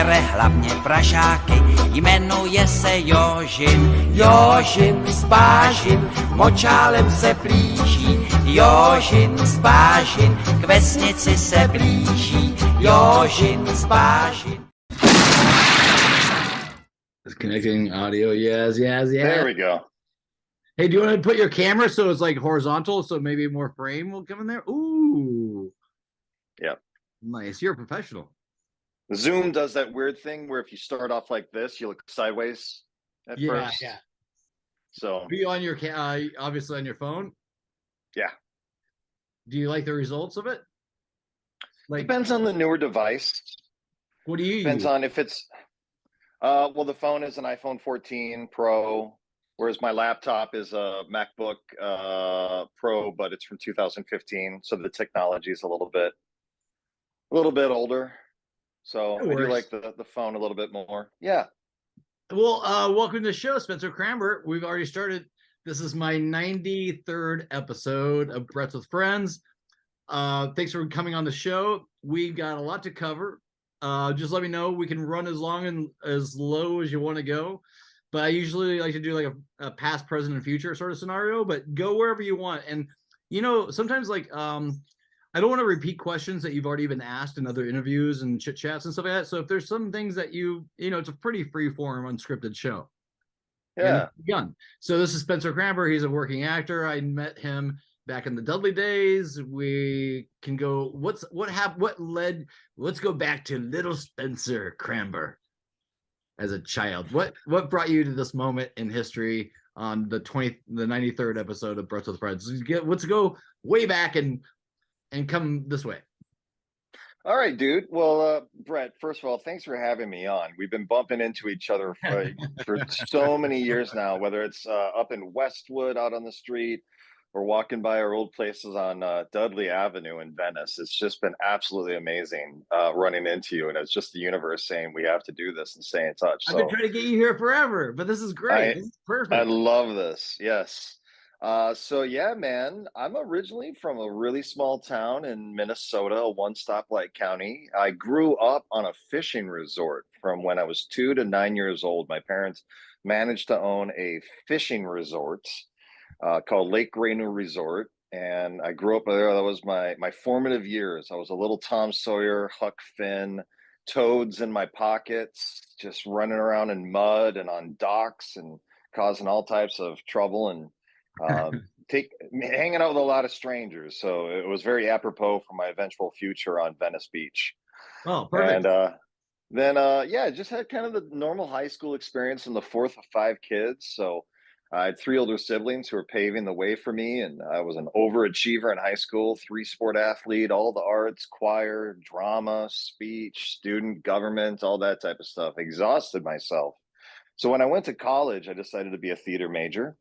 žere hlavně pražáky, jmenuje se Jožin. Jožin Spážin, močálem se plíží, Jožin Spážin, k vesnici se blíží, Jožin Spážin. It's connecting audio. Yes. There we go. Hey, do you want to put your camera so it's like horizontal, so maybe more frame will come in there? Ooh. Yep. Nice. You're a professional. Zoom does that weird thing where if you start off like this, you look sideways at first. Yeah. So be on your obviously on your phone. Yeah. Do you like the results of it? Like, depends on the newer device. What do you Depends use? on if it's well, the phone is an iPhone 14 Pro, whereas my laptop is a MacBook Pro, but it's from 2015, so the technology is a little bit older. So I do like the phone a little bit more. Yeah. Well, welcome to the show, Spencer Kramber. We've already started. This is my 93rd episode of Breaths with Friends. Thanks for coming on the show. We got a lot to cover. Just let me know. We can run as long and as low as you want to go. But I usually like to do like a past, present, and future sort of scenario, but go wherever you want. And, you know, sometimes like I don't want to repeat questions that you've already been asked in other interviews and chit chats and stuff like that. So if there's some things that you know, it's a pretty free form, unscripted show. Yeah. Begun. So this is Spencer Kramber. He's a working actor. I met him back in the Dudley days. We can go. Let's go back to little Spencer Kramber as a child. What brought you to this moment in history on the 93rd episode of Breaths with Friends? Let's go way back and come this way. All right, dude. Well, Brett, first of all, thanks for having me on. We've been bumping into each other for so many years now, whether it's up in Westwood out on the street or walking by our old places on Dudley Avenue in Venice. It's just been absolutely amazing running into you. And it's just the universe saying we have to do this and stay in touch. I've been trying to get you here forever, but this is great. This is perfect. I love this. Yes. So yeah, man, I'm originally from a really small town in Minnesota, a one-stoplight county. I grew up on a fishing resort from when I was 2 to 9 years old. My parents managed to own a fishing resort called Lake Rainier Resort. And I grew up there. That was my formative years. I was a little Tom Sawyer, Huck Finn, toads in my pockets, just running around in mud and on docks and causing all types of trouble and hanging out with a lot of strangers. So it was very apropos for my eventual future on Venice Beach. Oh, perfect. And then just had kind of the normal high school experience. I'm the fourth of 5 kids. So I had 3 older siblings who were paving the way for me. And I was an overachiever in high school, 3-sport athlete, all the arts, choir, drama, speech, student government, all that type of stuff. Exhausted myself. So when I went to college, I decided to be a theater major.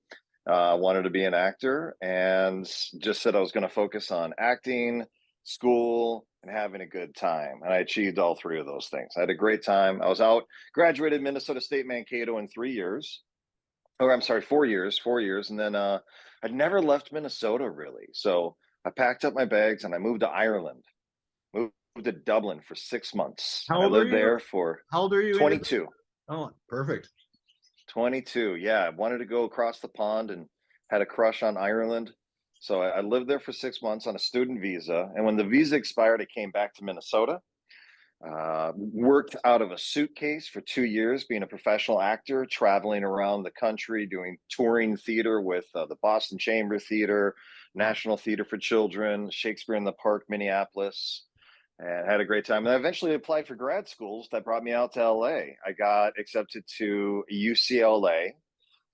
Wanted to be an actor and just said I was going to focus on acting, school, and having a good time. And I achieved all 3 of those things. I had a great time. I was graduated Minnesota State Mankato in 4 years. And then I'd never left Minnesota really. So I packed up my bags and I moved to Ireland, moved to Dublin for 6 months. How old I lived there for How old are you? 22. Oh, perfect. 22. Yeah. I wanted to go across the pond and had a crush on Ireland. So I lived there for 6 months on a student visa. And when the visa expired, I came back to Minnesota, worked out of a suitcase for 2 years, being a professional actor, traveling around the country, doing touring theater with the Boston Chamber Theater, National Theater for Children, Shakespeare in the Park, Minneapolis. And had a great time. And I eventually applied for grad schools that brought me out to LA. I got accepted to UCLA.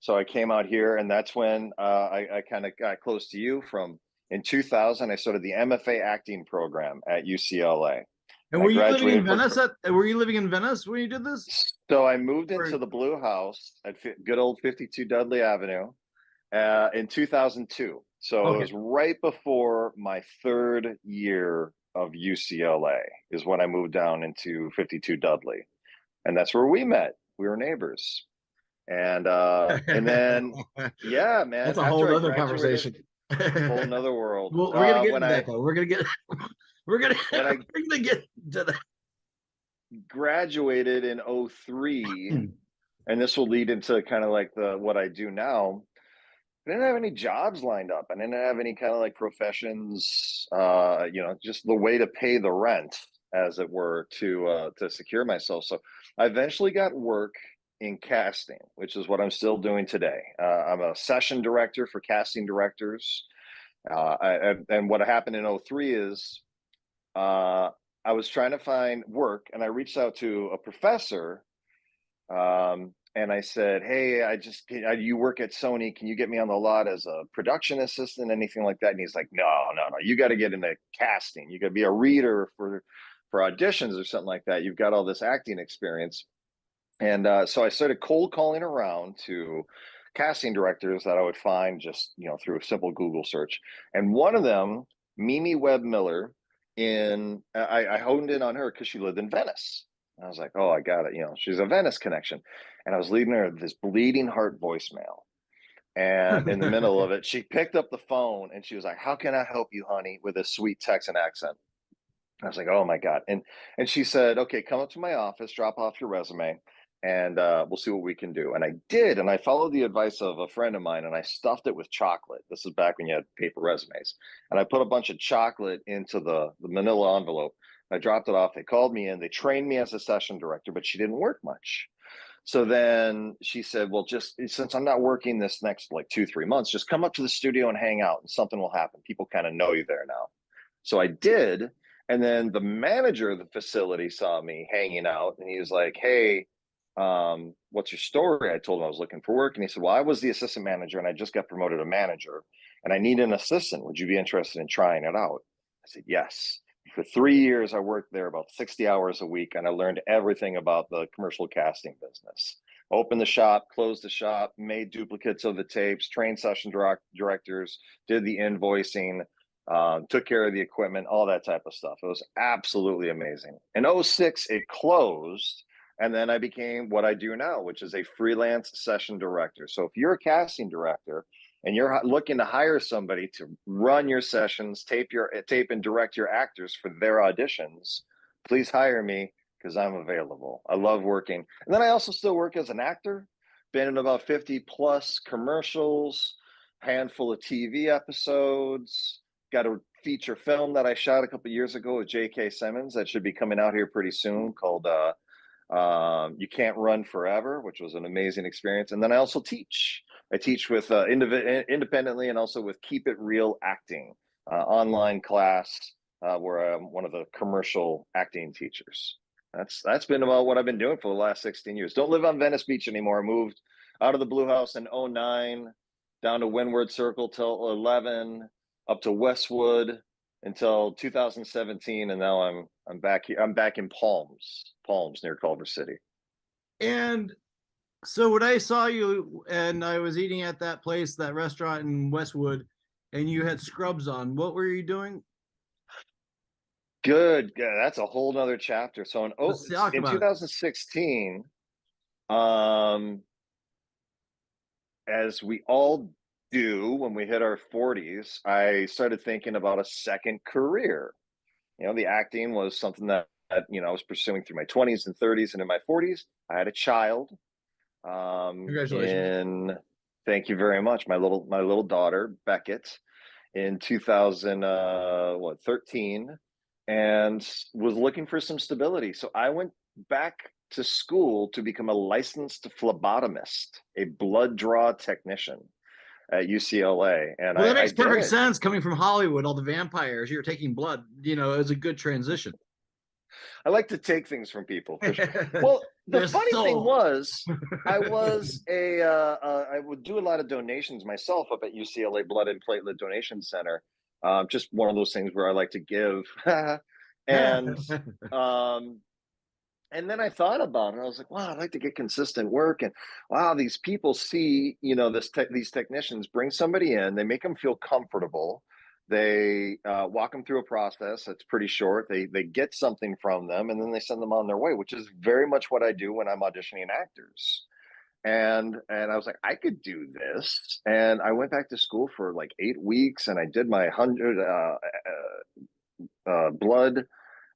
So I came out here, and that's when I kind of got close to you. In 2000, I started the MFA acting program at UCLA. And were you living in Venice? Were you living in Venice when you did this? So I moved into the Blue House at good old 52 Dudley Avenue in 2002. So It was right before my 3rd year of UCLA is when I moved down into 52 Dudley, and that's where we met. We were neighbors, and then yeah, man, that's a whole other conversation, whole nother world. Well, we're gonna get into that though. We're gonna get to that. graduated in '03, and this will lead into kind of like what I do now. I didn't have any jobs lined up. I didn't have any kind of like professions, just the way to pay the rent, as it were, to secure myself. So I eventually got work in casting, which is what I'm still doing today. I'm a session director for casting directors. And what happened in '03 is I was trying to find work, and I reached out to a professor, and I said, "Hey, you work at Sony? Can you get me on the lot as a production assistant, anything like that?" And he's like, "No, no, no. You got to get into casting. You got to be a reader for auditions or something like that. You've got all this acting experience." And so I started cold calling around to casting directors that I would find just through a simple Google search. And one of them, Mimi Webb Miller, I honed in on her because she lived in Venice. I was like, oh, I got it. She's a Venice connection. And I was leaving her this bleeding heart voicemail. And in the middle of it, she picked up the phone and she was like, "How can I help you, honey?" with a sweet Texan accent. I was like, "Oh my God." And she said, "Okay, come up to my office, drop off your resume, and we'll see what we can do." And I did. And I followed the advice of a friend of mine, and I stuffed it with chocolate. This is back when you had paper resumes. And I put a bunch of chocolate into the manila envelope. I dropped it off. They called me in. They trained me as a session director, but she didn't work much. So then she said, "Well, just since I'm not working this next like 2, 3 months, just come up to the studio and hang out, and something will happen. People kind of know you there now." So I did. And then the manager of the facility saw me hanging out, and he was like, "Hey, what's your story?" I told him I was looking for work. And he said, "Well, I was the assistant manager and I just got promoted to manager, and I need an assistant. Would you be interested in trying it out?" I said, "Yes." For 3 years, I worked there about 60 hours a week, and I learned everything about the commercial casting business. Opened the shop, closed the shop, made duplicates of the tapes, trained session directors, did the invoicing, took care of the equipment, all that type of stuff. It was absolutely amazing. In '06, it closed, and then I became what I do now, which is a freelance session director. So if you're a casting director and you're looking to hire somebody to run your sessions, tape and direct your actors for their auditions, please hire me because I'm available. I love working. And then I also still work as an actor, been in about 50 plus commercials, handful of TV episodes, got a feature film that I shot a couple years ago with J.K. Simmons that should be coming out here pretty soon called "You Can't Run Forever," which was an amazing experience. And then I also teach. I teach with independently and also with Keep It Real Acting online class where I'm one of the commercial acting teachers. That's been about what I've been doing for the last 16 years. Don't live on Venice Beach anymore. I moved out of the Blue House in '09, down to Windward Circle till 11, up to Westwood until 2017, and now I'm back here. I'm back in Palms near Culver City. And so when I saw you and I was eating at that place, that restaurant in Westwood, and you had scrubs on, what were you doing? Good. Yeah, that's a whole nother chapter. So in 2016, as we all do when we hit our 40s, I started thinking about a second career. The acting was something that I was pursuing through my 20s and 30s, and in my 40s, I had a child. Congratulations. Thank you very much. My little daughter, Beckett, in 2013, and was looking for some stability. So I went back to school to become a licensed phlebotomist, a blood draw technician at UCLA. And well, that makes perfect sense coming from Hollywood, all the vampires, you're taking blood, it was a good transition. I like to take things from people. For sure. Well, the funny thing was, I would do a lot of donations myself up at UCLA Blood and Platelet Donation Center. Just one of those things where I like to give. and and then I thought about it. I was like, wow, I'd like to get consistent work. And wow, these people see, these technicians bring somebody in, they make them feel comfortable. They walk them through a process that's pretty short. They get something from them, and then they send them on their way, which is very much what I do when I'm auditioning actors. And I was like, I could do this. And I went back to school for like 8 weeks, and I did my 100 blood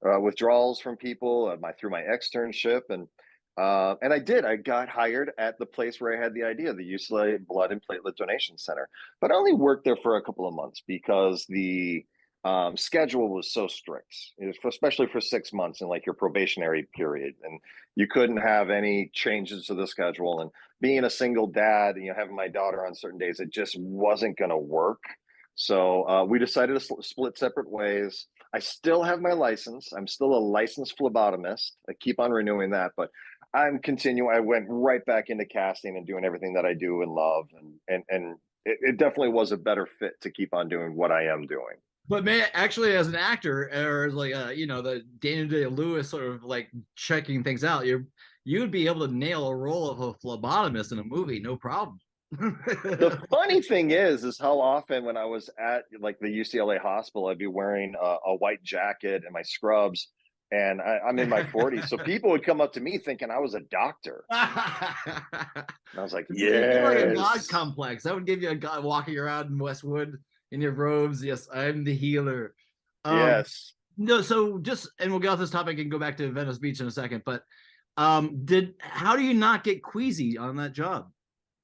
withdrawals from people through my externship, and I got hired at the place where I had the idea, the UCLA Blood and Platelet Donation Center. But I only worked there for a couple of months because the schedule was so strict, especially for 6 months in like your probationary period, and you couldn't have any changes to the schedule. And being a single dad, having my daughter on certain days, it just wasn't going to work. So we decided to split separate ways. I still have my license. I'm still a licensed phlebotomist. I keep on renewing that, but I'm continuing. I went right back into casting and doing everything that I do and love, and it definitely was a better fit to keep on doing what I am doing. But actually, as an actor, or as like the Daniel Day-Lewis sort of like checking things out, you would be able to nail a role of a phlebotomist in a movie, no problem. The funny thing is how often when I was at like the UCLA hospital, I'd be wearing a white jacket and my scrubs, and I'm in my 40s, so people would come up to me thinking I was a doctor. And I was like, You're like a god yes. complex. That would give you a guy walking around in Westwood in your robes. Yes, I'm the healer. Yes. No, so and we'll get off this topic and go back to Venice Beach in a second. But how do you not get queasy on that job?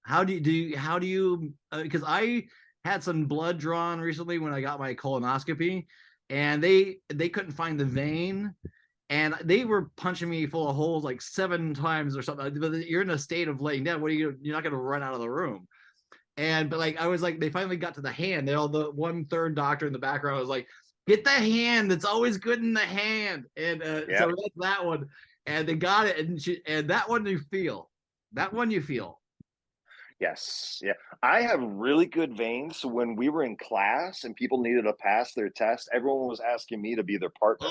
How do you because I had some blood drawn recently when I got my colonoscopy, and they couldn't find the vein, and they were punching me full of holes like 7 times or something. But you're in a state of laying down. What are you're not going to run out of the room. But like I was like, they finally got to the hand. All the 1/3 doctor in the background was like, get the hand. It's always good in the hand. And so that's that one. And they got it, and that one you feel. That one you feel. Yes. Yeah. I have really good veins. So when we were in class and people needed to pass their test, everyone was asking me to be their partner.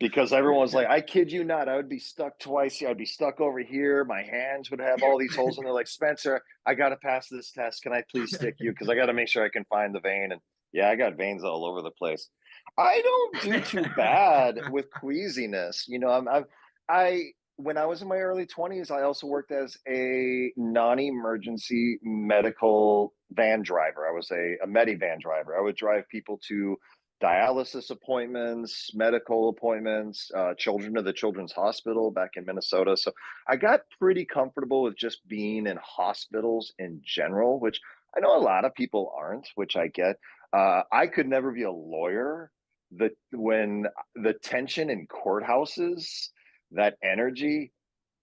Because everyone was like, I kid you not, I would be stuck twice here. I'd be stuck over here. My hands would have all these holes, and they're like, Spencer, I got to pass this test. Can I please stick you? Because I got to make sure I can find the vein. And yeah, I got veins all over the place. I don't do too bad with queasiness. When I was in my early 20s, I also worked as a non-emergency medical van driver. I was a Medivan driver. I would drive people to dialysis appointments, medical appointments, children to the Children's Hospital back in Minnesota. So I got pretty comfortable with just being in hospitals in general, which I know a lot of people aren't, which I get. I could never be a lawyer. When the tension in courthouses, that energy,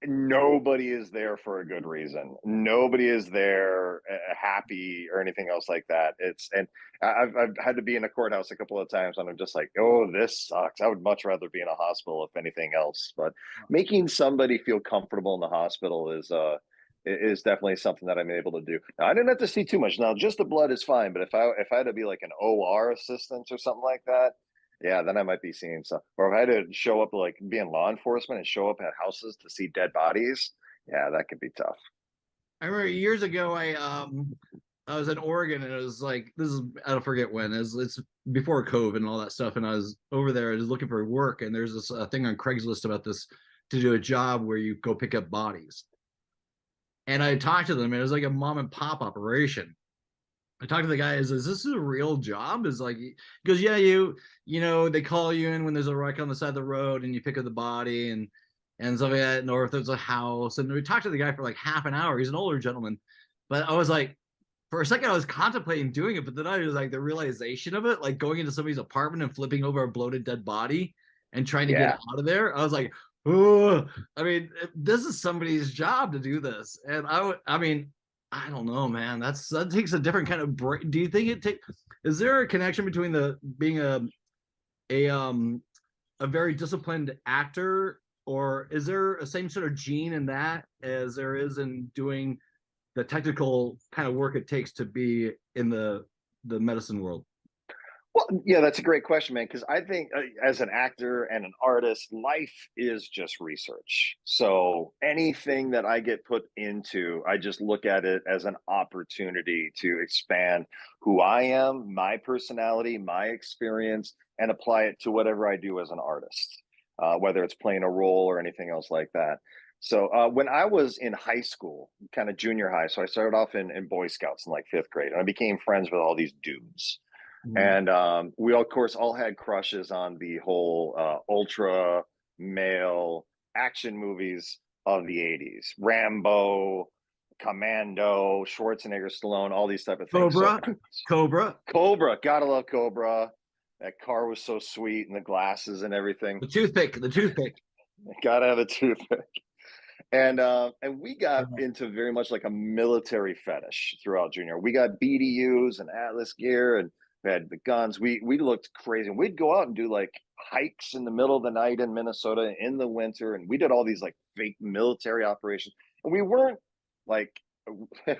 nobody is there for a good reason. Nobody is there happy or anything else like that. I've had to be in a courthouse a couple of times, and I'm just like, oh, this sucks. I would much rather be in a hospital if anything else. But making somebody feel comfortable in the hospital is definitely something that I'm able to do. Now, I didn't have to see too much. Now, just the blood is fine, but if I had to be like an OR assistant or something like that, yeah, then I might be seeing some. Or if I had to show up, like be in law enforcement and show up at houses to see dead bodies, yeah, that could be tough. I remember years ago, I was in Oregon, and it was like, I don't forget when, it's before COVID and all that stuff, and I was over there, I was looking for work, and there's this thing on Craigslist about this, to do a job where you go pick up bodies. And I talked to them, and it was like a mom and pop operation. I talked to the guy, is this a real job? Is like, he goes, yeah, they call you in when there's a wreck on the side of the road, and you pick up the body and stuff like that, or if there's a house. And we talked to the guy for like half an hour. He's an older gentleman. But I was like, for a second, I was contemplating doing it, but then I was like, the realization of it, like going into somebody's apartment and flipping over a bloated dead body and trying to get out of there. I was like, oh, I mean, this is somebody's job to do this. And I mean, I don't know, man. That takes a different kind of break. Do you think is there a connection between being a very disciplined actor, or is there a same sort of gene in that as there is in doing the technical kind of work it takes to be in the medicine world? Well, yeah, that's a great question, man, because I think as an actor and an artist, life is just research. So anything that I get put into, I just look at it as an opportunity to expand who I am, my personality, my experience, and apply it to whatever I do as an artist, whether it's playing a role or anything else like that. So when I was in high school, kind of junior high, so I started off in Boy Scouts in like 5th grade, and I became friends with all these dudes. And we, of course, all had crushes on the whole ultra male action movies of the 80s. Rambo, Commando, Schwarzenegger, Stallone, all these type of things. Cobra, gotta love Cobra. That car was so sweet, and the glasses and everything. The toothpick. Gotta have a toothpick. And we got into very much like a military fetish throughout junior. We got BDUs and Atlas gear, and we had the guns. We looked crazy. And we'd go out and do like hikes in the middle of the night in Minnesota in the winter, and we did all these like fake military operations. And we weren't like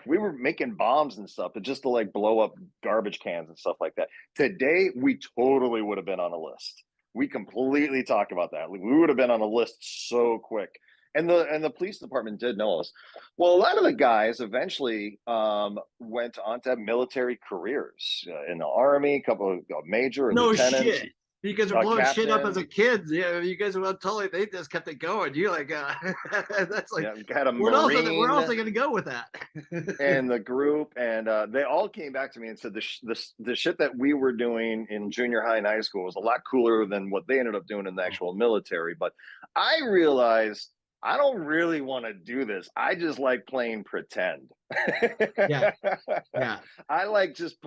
we were making bombs and stuff, but just to like blow up garbage cans and stuff like that. Today, we totally would have been on a list. We completely talk about that. We would have been on a list so quick. And the police department did know us. Well, a lot of the guys eventually went on to have military careers in the Army, a couple of major lieutenants. Shit. You guys are blowing shit up as a kid. Yeah, you guys were totally. They just kept it going. You like that's like. Had a where else are going to go with that? And the group, and they all came back to me and said the shit that we were doing in junior high and high school was a lot cooler than what they ended up doing in the actual military. But I realized I don't really want to do this. I just like playing pretend. Yeah. I like just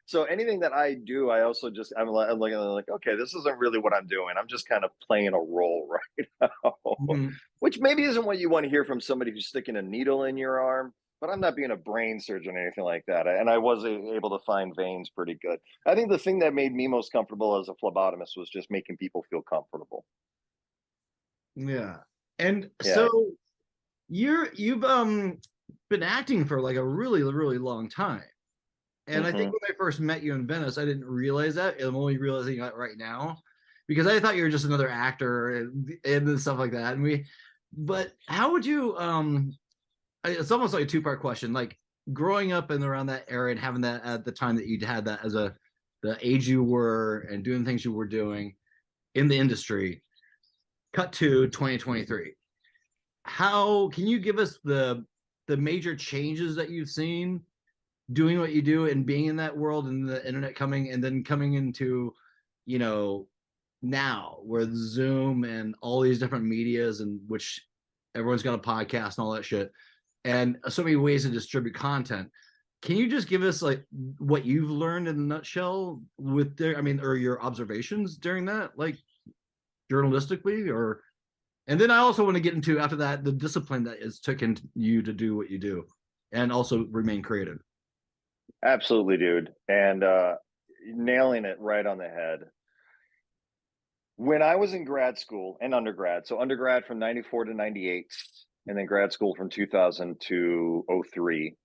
so anything that I do, I also just I'm like, okay, this isn't really what I'm doing. I'm just kind of playing a role right now, which maybe isn't what you want to hear from somebody who's sticking a needle in your arm. But I'm not being a brain surgeon or anything like that. And I was able to find veins pretty good. I think the thing that made me most comfortable as a phlebotomist was just making people feel comfortable. Yeah. And so you've been acting for like a really, really long time. And I think when I first met you in Venice, I didn't realize that. I'm only realizing that right now because I thought you were just another actor and stuff like that. But how would you it's almost like a two-part question. Like growing up and around that area and having that at the time that you had that as the age you were and doing things you were doing in the industry. Cut to 2023. How can you give us the major changes that you've seen doing what you do and being in that world and the internet coming and then coming into, now where Zoom and all these different medias and which everyone's got a podcast and all that shit and so many ways to distribute content. Can you just give us like what you've learned in a nutshell with or your observations during that, like journalistically and then I also want to get into after that the discipline that is taken you to do what you do and also remain creative. Absolutely, dude. And nailing it right on the head. When I was in grad school and undergrad, so undergrad from 94 to 98 and then grad school from 2000 to 03,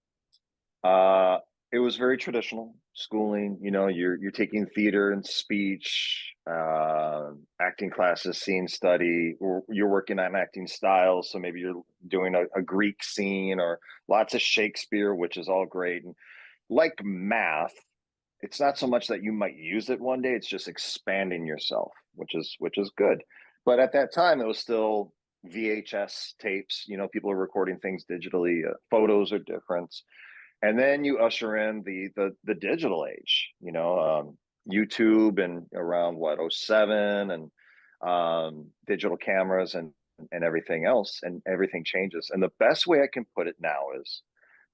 it was very traditional schooling. You're taking theater and speech, acting classes, scene study, or you're working on acting styles. So maybe you're doing a Greek scene or lots of Shakespeare, which is all great. And like math, it's not so much that you might use it one day, it's just expanding yourself, which is good. But at that time, it was still VHS tapes. People are recording things digitally. Photos are different. And then you usher in the digital age, YouTube and around 07 and digital cameras and everything else, and everything changes. And the best way I can put it now is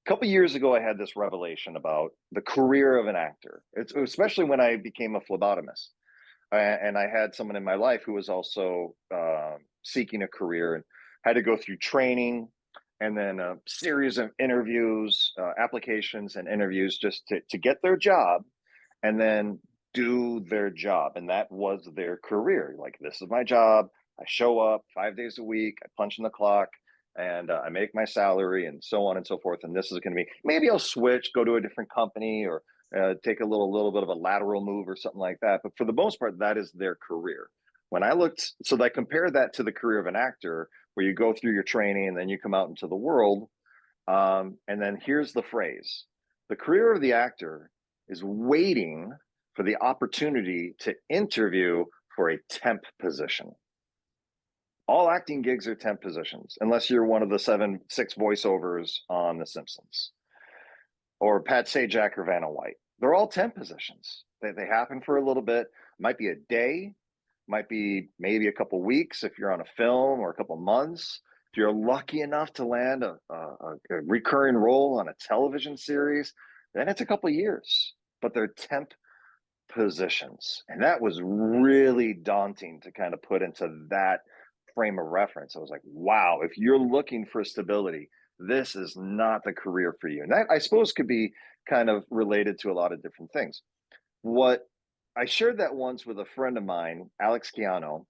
a couple of years ago, I had this revelation about the career of an actor. It's especially when I became a phlebotomist and I had someone in my life who was also seeking a career and had to go through training and then a series of interviews, applications and interviews just to get their job and then do their job. And that was their career. Like, this is my job. I show up 5 days a week. I punch in the clock and I make my salary and so on and so forth. And this is going to be, maybe I'll switch, go to a different company or take a little bit of a lateral move or something like that. But for the most part, that is their career. When I looked, so I compared that to the career of an actor, where you go through your training and then you come out into the world. And then here's the phrase: the career of the actor is waiting for the opportunity to interview for a temp position. All acting gigs are temp positions, unless you're one of the 6 voiceovers on The Simpsons or Pat Sajak or Vanna White. they're all temp positions. They happen for a little bit, might be a day, might be maybe a couple weeks if you're on a film, or a couple months. If you're lucky enough to land a recurring role on a television series, then it's a couple years. But they're temp positions. And that was really daunting to kind of put into that frame of reference. I was like, wow, if you're looking for stability, this is not the career for you. And that, I suppose, could be kind of related to a lot of different things. What I shared that once with a friend of mine, Alex Chiano,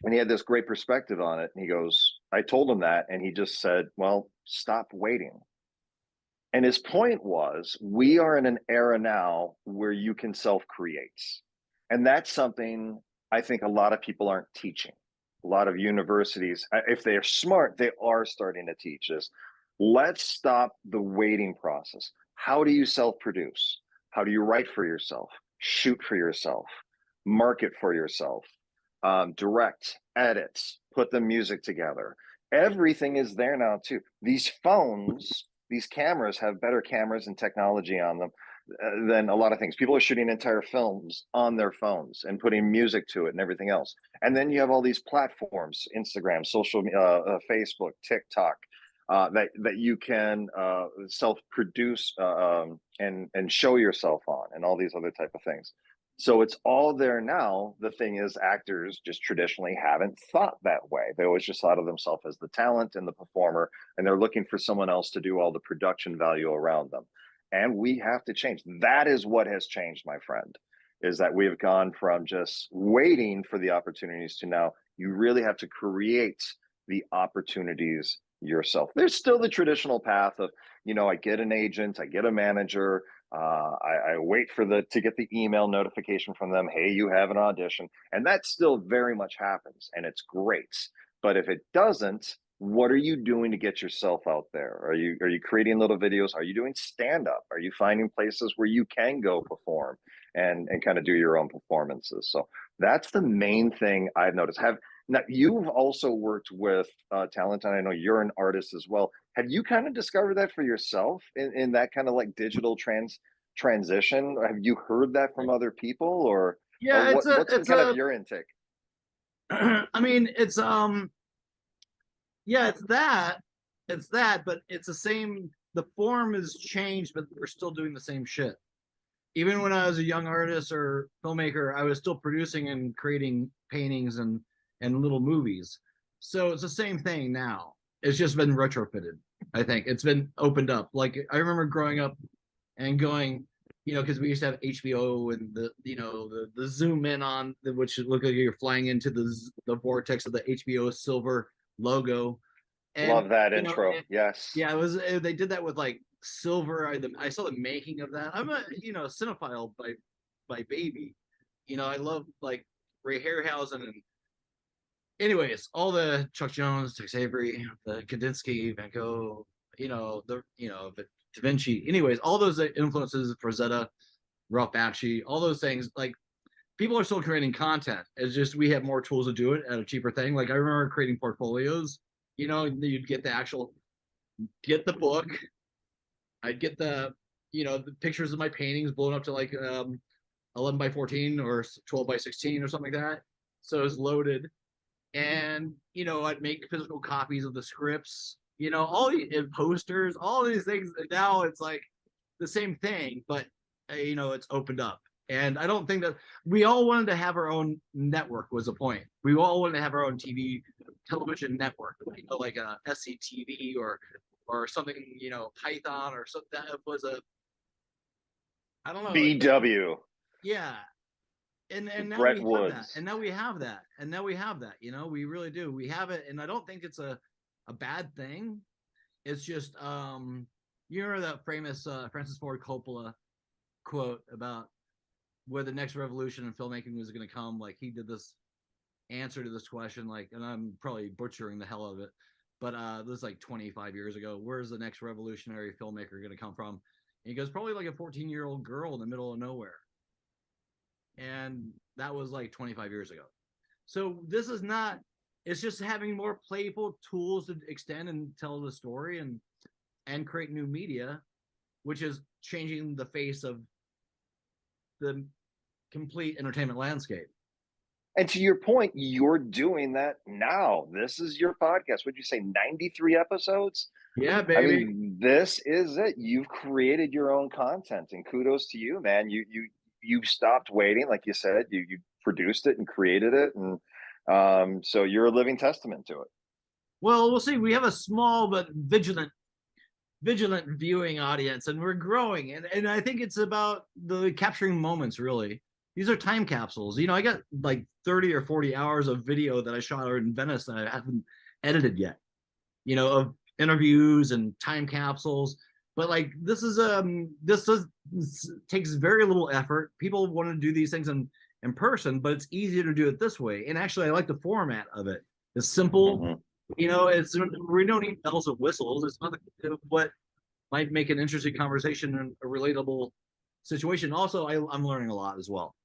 and he had this great perspective on it. And he goes, I told him that, and he just said, well, stop waiting. And his point was, we are in an era now where you can self-create. And that's something I think a lot of people aren't teaching. A lot of universities, if they are smart, they are starting to teach this. Let's stop the waiting process. How do you self-produce? How do you write for yourself? Shoot for yourself? Market for yourself? Direct, edit, put the music together. Everything is there now too. These phones, these cameras have better cameras and technology on them than a lot of things. People are shooting entire films on their phones and putting music to it and everything else. And then you have all these platforms, Instagram, Facebook, TikTok, that you can self-produce and show yourself on, and all these other type of things. So it's all there now. The thing is, actors just traditionally haven't thought that way. They always just thought of themselves as the talent and the performer, and they're looking for someone else to do all the production value around them. And we have to change. That is what has changed, my friend, is that we have gone from just waiting for the opportunities to now you really have to create the opportunities yourself. There's still the traditional path of, I get an agent, I get a manager, I wait to get the email notification from them. Hey, you have an audition. And that still very much happens, and it's great. But if it doesn't, what are you doing to get yourself out there? Are you creating little videos? Are you doing stand-up? Are you finding places where you can go perform and kind of do your own performances? So that's the main thing I've noticed. Now, you've also worked with talent, and I know you're an artist as well. Have you kind of discovered that for yourself in that kind of like digital transition? Have you heard that from other people, or Yeah, what's kind of your intake? I mean, yeah, it's that, but it's the same. The form has changed, but we're still doing the same shit. Even when I was a young artist or filmmaker, I was still producing and creating paintings and little movies. So it's the same thing now. It's just been retrofitted. I think it's been opened up. Like, I remember growing up and going, because we used to have HBO and the zoom in on which look like you're flying into the vortex of the HBO silver logo. And, love that intro. Yes. Yeah, they did that with like silver. I saw the making of that. I'm a cinephile by baby. I love like Ray Harryhausen and anyways, all the Chuck Jones, Tex Avery, the Kandinsky, Van Gogh, the Da Vinci. Anyways, all those influences, Rosetta, Ralph Bakshi, all those things. Like, people are still creating content. It's just we have more tools to do it at a cheaper thing. Like, I remember creating portfolios. You'd get the book. I'd get the pictures of my paintings blown up to like 11 by 14 or 12 by 16 or something like that. So it was loaded. And I'd make physical copies of the scripts, all these posters, all these things. Now it's like the same thing, but it's opened up. And I don't think that we all wanted to have our own network was the point. We all wanted to have our own television network, like a SCTV or something, Python or something. That was I don't know. BW. Yeah. And now Brett we Woods. have that. And now we have that. And now we have that. We really do. We have it. And I don't think it's a bad thing. It's just you remember that famous Francis Ford Coppola quote about where the next revolution in filmmaking was going to come. Like, he did this answer to this question, like, and I'm probably butchering the hell of it, but this was like 25 years ago. Where's the next revolutionary filmmaker going to come from? And he goes, probably like a 14-year-old girl in the middle of nowhere. And that was like 25 years ago. So this is not, it's just having more playful tools to extend and tell the story and create new media, which is changing the face of the complete entertainment landscape. And to your point, you're doing that now. This is your podcast. Would you say 93 episodes? Yeah, I baby. mean, this is it. You've created your own content, and kudos to you, man. You stopped waiting, like you said. You produced it and created it, and so you're a living testament to it. Well, we'll see. We have a small but vigilant viewing audience, and we're growing. And I think it's about the capturing moments, really. These are time capsules. You know, I got like 30 or 40 hours of video that I shot in Venice that I haven't edited yet, you know, of interviews and time capsules. But like this takes very little effort. People want to do these things in person, but it's easier to do it this way. And actually I like the format of it. It's simple. Mhm. You know, we don't need bells and whistles. It's not what might make an interesting conversation and a relatable situation. Also, I'm learning a lot as well.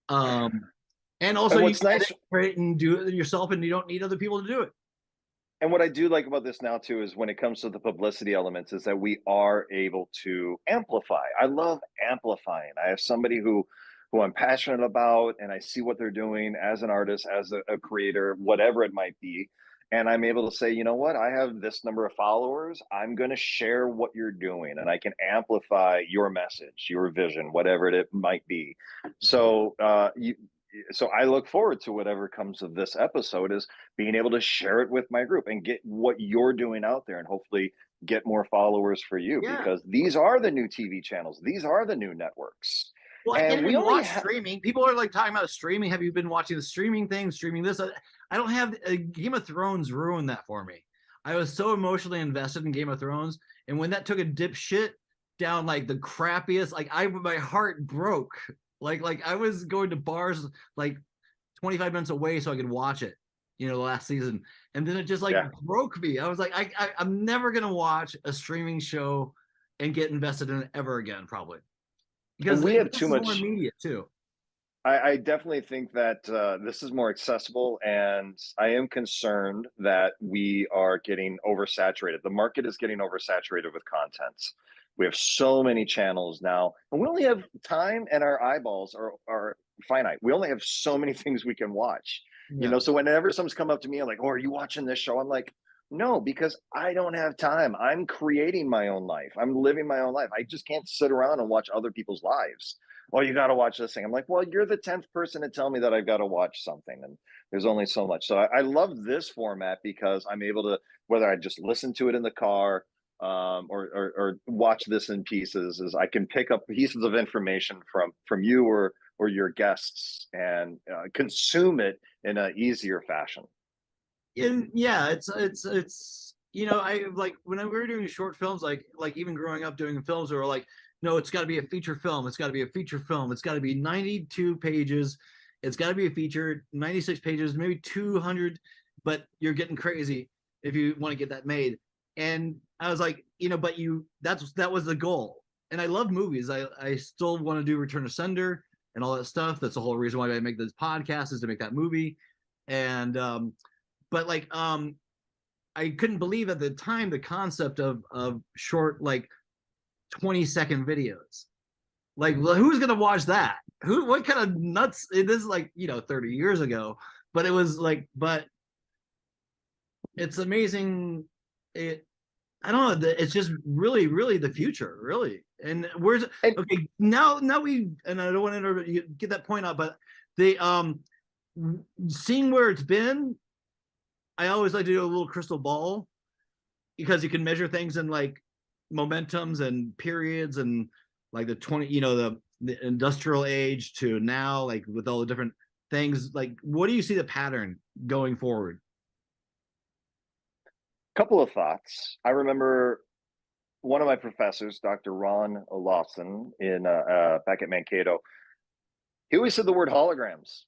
And also, And you what's can nice, edit and do it yourself, and you don't need other people to do it. and what I do like about this now too is when it comes to the publicity elements is that we are able to amplify. I love amplifying. I have somebody who I'm passionate about and I see what they're doing as an artist, as a creator, whatever it might be. And I'm able to say, you know what, I have this number of followers. I'm going to share what you're doing and I can amplify your message, your vision, whatever it might be. So, so I look forward to whatever comes of this episode is being able to share it with my group and get what you're doing out there and hopefully get more followers for you Yeah. because these are the new TV channels. These are the new networks. Well, I And can't we even only watch streaming. People are like talking about streaming. Have you been watching the streaming thing, streaming this? I don't have Game of Thrones ruined that for me. I was so emotionally invested in Game of Thrones, and when that took a dipshit down like the crappiest, like my heart broke. Like I was going to bars like 25 minutes away so I could watch it, you know, the last season, and then it just like broke me. I was like, I'm never gonna watch a streaming show and get invested in it ever again, probably. Because we have this too is more much. immediate too. I definitely think that this is more accessible, and I am concerned that we are getting oversaturated. The market is getting oversaturated with content. We have so many channels now, and we only have time, and our eyeballs are finite. We only have so many things we can watch. You Yeah. know, so whenever someone's come up to me and like, "Oh, are you watching this show?" I'm like, "No, because I don't have time. I'm creating my own life. I'm living my own life. I just can't sit around and watch other people's lives." "Oh, you got to watch this thing." I'm like, well, you're the 10th person to tell me that I've got to watch something. And there's only so much. So I love this format because I'm able to, whether I just listen to it in the car or watch this in pieces, is I can pick up pieces of information from you or your guests and consume it in an easier fashion. And yeah, it's you know, I like when we were doing short films, like even growing up doing films, we were like, no, it's got to be a feature film. It's got to be a feature film. It's got to be 92 pages. It's got to be a feature, 96 pages, maybe 200. But you're getting crazy if you want to get that made. And I was like, you know, but that was the goal. And I love movies. I still want to do Return to Sender and all that stuff. That's the whole reason why I make this podcast is to make that movie. And but like I couldn't believe at the time the concept of short like 20-second videos. Like who's gonna watch that? What kind of nuts? It is like, you know, 30 years ago, but it was like, but it's amazing. I don't know, it's just really the future, really. And where's And okay now we, and I don't want to get that point out, but the seeing where it's been, I always like to do a little crystal ball because you can measure things in like momentums and periods and like the 20, you know, the industrial age to now, like with all the different things. Like, what do you see the pattern going forward? couple of thoughts. I remember one of my professors, Dr. Ron Lawson, in back at Mankato, he always said the word holograms,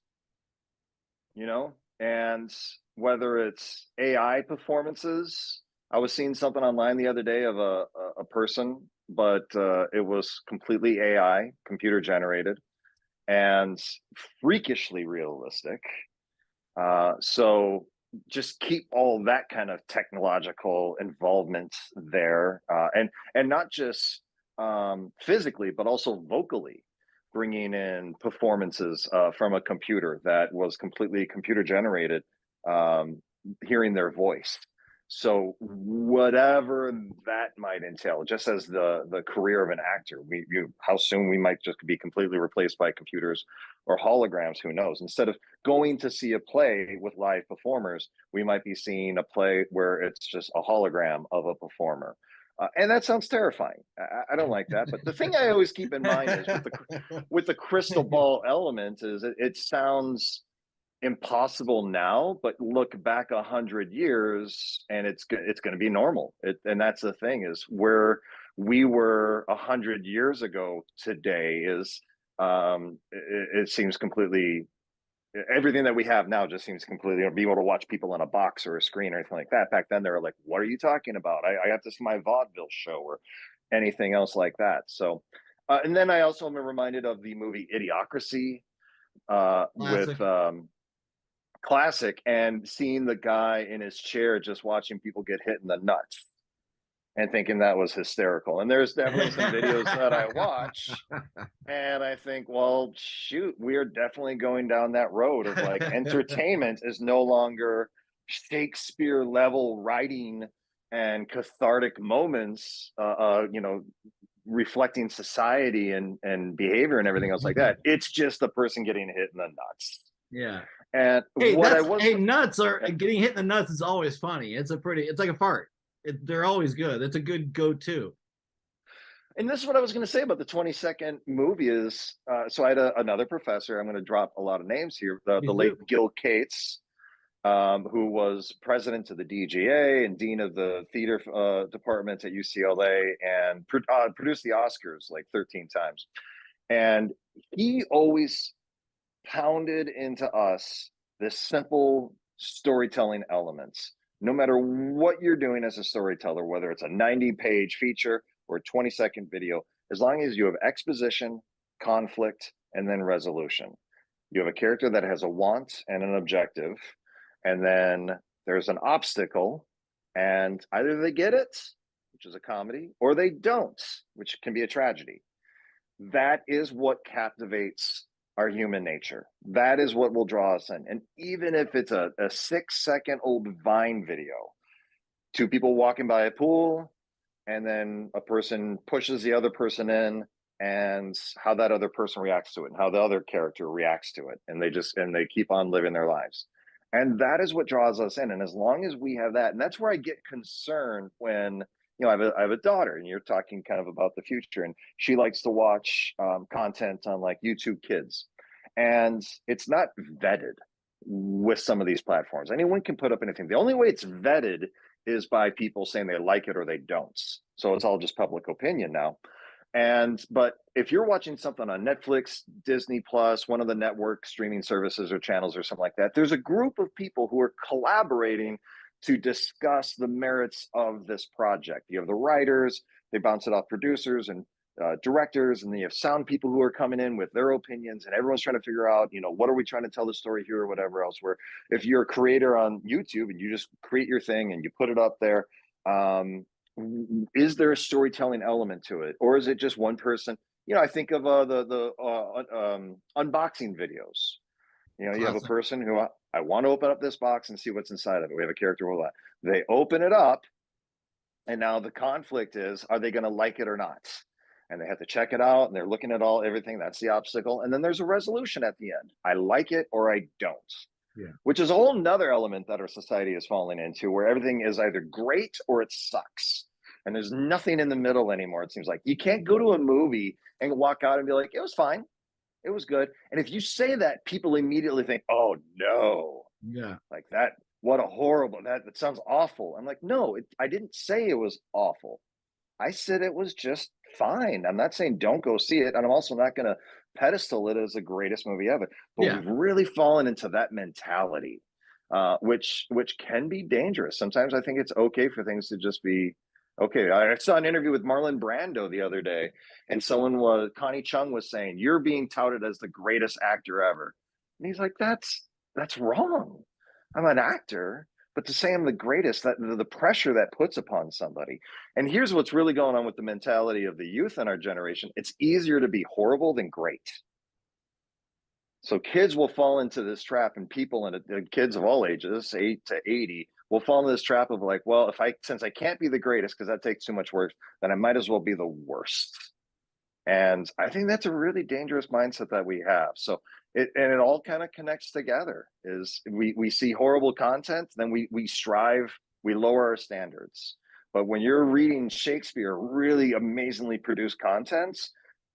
you know, and whether it's AI performances. I was seeing something online the other day of a person, but it was completely AI, computer generated, and freakishly realistic. So just keep all that kind of technological involvement there, and not just physically, but also vocally. bringing in performances from a computer that was completely computer generated, hearing their voice. So whatever that might entail, just as the career of an actor, how soon we might just be completely replaced by computers or holograms, who knows? Instead of going to see a play with live performers, we might be seeing a play where it's just a hologram of a performer. And that sounds terrifying. I don't like that. But the thing I always keep in mind is with the crystal ball element is it sounds impossible now, but look back 100 years and it's going to be normal. And that's the thing, is where we were 100 years ago today is it seems completely, everything that we have now just seems completely, being able to watch people on a box or a screen or anything like that. Back then they were like, what are you talking about? I got this in my vaudeville show or anything else like that. So and then I also am reminded of the movie Idiocracy with classic, and seeing the guy in his chair just watching people get hit in the nuts and thinking that was hysterical. And there's definitely some videos that I watch and I think, well, shoot, we are definitely going down that road of like entertainment is no longer Shakespeare level writing and cathartic moments, reflecting society and behavior and everything else like that. It's just a person getting hit in the nuts. Yeah. And nuts are getting hit in the nuts is always funny. It's like a fart. They're always good. It's a good go-to. And this is what I was going to say about the 20-second movie is, so I had another professor, I'm going to drop a lot of names here, the late Gil Cates, who was president of the DGA and dean of the theater department at UCLA, and produced the Oscars like 13 times. And he always pounded into us this simple storytelling elements. No matter what you're doing as a storyteller, whether it's a 90-page feature or a 20-second video, as long as you have exposition, conflict, and then resolution. You have a character that has a want and an objective, and then there's an obstacle, and either they get it, which is a comedy, or they don't, which can be a tragedy. That is what captivates our human nature. That is what will draw us in. And even if it's a 6-second old Vine video, two people walking by a pool, and then a person pushes the other person in, and how that other person reacts to it, and how the other character reacts to it, and they keep on living their lives. And that is what draws us in. And as long as we have that, and that's where I get concerned when, I have a daughter, and you're talking kind of about the future, and she likes to watch content on like YouTube Kids, and it's not vetted with some of these platforms. Anyone can put up anything. The only way it's vetted is by people saying they like it or they don't. So it's all just public opinion now. But if you're watching something on Netflix, Disney Plus, one of the network streaming services or channels or something like that, there's a group of people who are collaborating to discuss the merits of this project. You have the writers, they bounce it off producers and directors, and then you have sound people who are coming in with their opinions, and everyone's trying to figure out, what are we trying to tell the story here or whatever else. Where if you're a creator on YouTube and you just create your thing and you put it up there, is there a storytelling element to it, or is it just one person? I think of the unboxing videos. You have a person who I want to open up this box and see what's inside of it. We have a character with that. They open it up, and now the conflict is, are they going to like it or not? And they have to check it out, and they're looking at everything. That's the obstacle. And then there's a resolution at the end. I like it or I don't. Yeah. Which is a whole nother element that our society is falling into, where everything is either great or it sucks. And there's nothing in the middle anymore. It seems like you can't go to a movie and walk out and be like, it was fine. It was good. And if you say that, people immediately think, oh no. Yeah. Like that. What a horrible, that sounds awful. I'm like, no, I didn't say it was awful. I said it was just fine. I'm not saying don't go see it. And I'm also not going to pedestal it as the greatest movie ever. But we've really fallen into that mentality, which can be dangerous. Sometimes I think it's okay for things to just be okay. I saw an interview with Marlon Brando the other day, and Connie Chung was saying, you're being touted as the greatest actor ever. And he's like, that's wrong. I'm an actor, but to say I'm the greatest, that the pressure that puts upon somebody. And here's what's really going on with the mentality of the youth in our generation. It's easier to be horrible than great. So kids will fall into this trap, and people and kids of all ages, 8 to 80, will fall into this trap of like, well, since I can't be the greatest because that takes too much work, then I might as well be the worst. And I think that's a really dangerous mindset that we have. So it all kind of connects together. Is we see horrible content, then we strive, we lower our standards. But when you're reading Shakespeare, really amazingly produced content,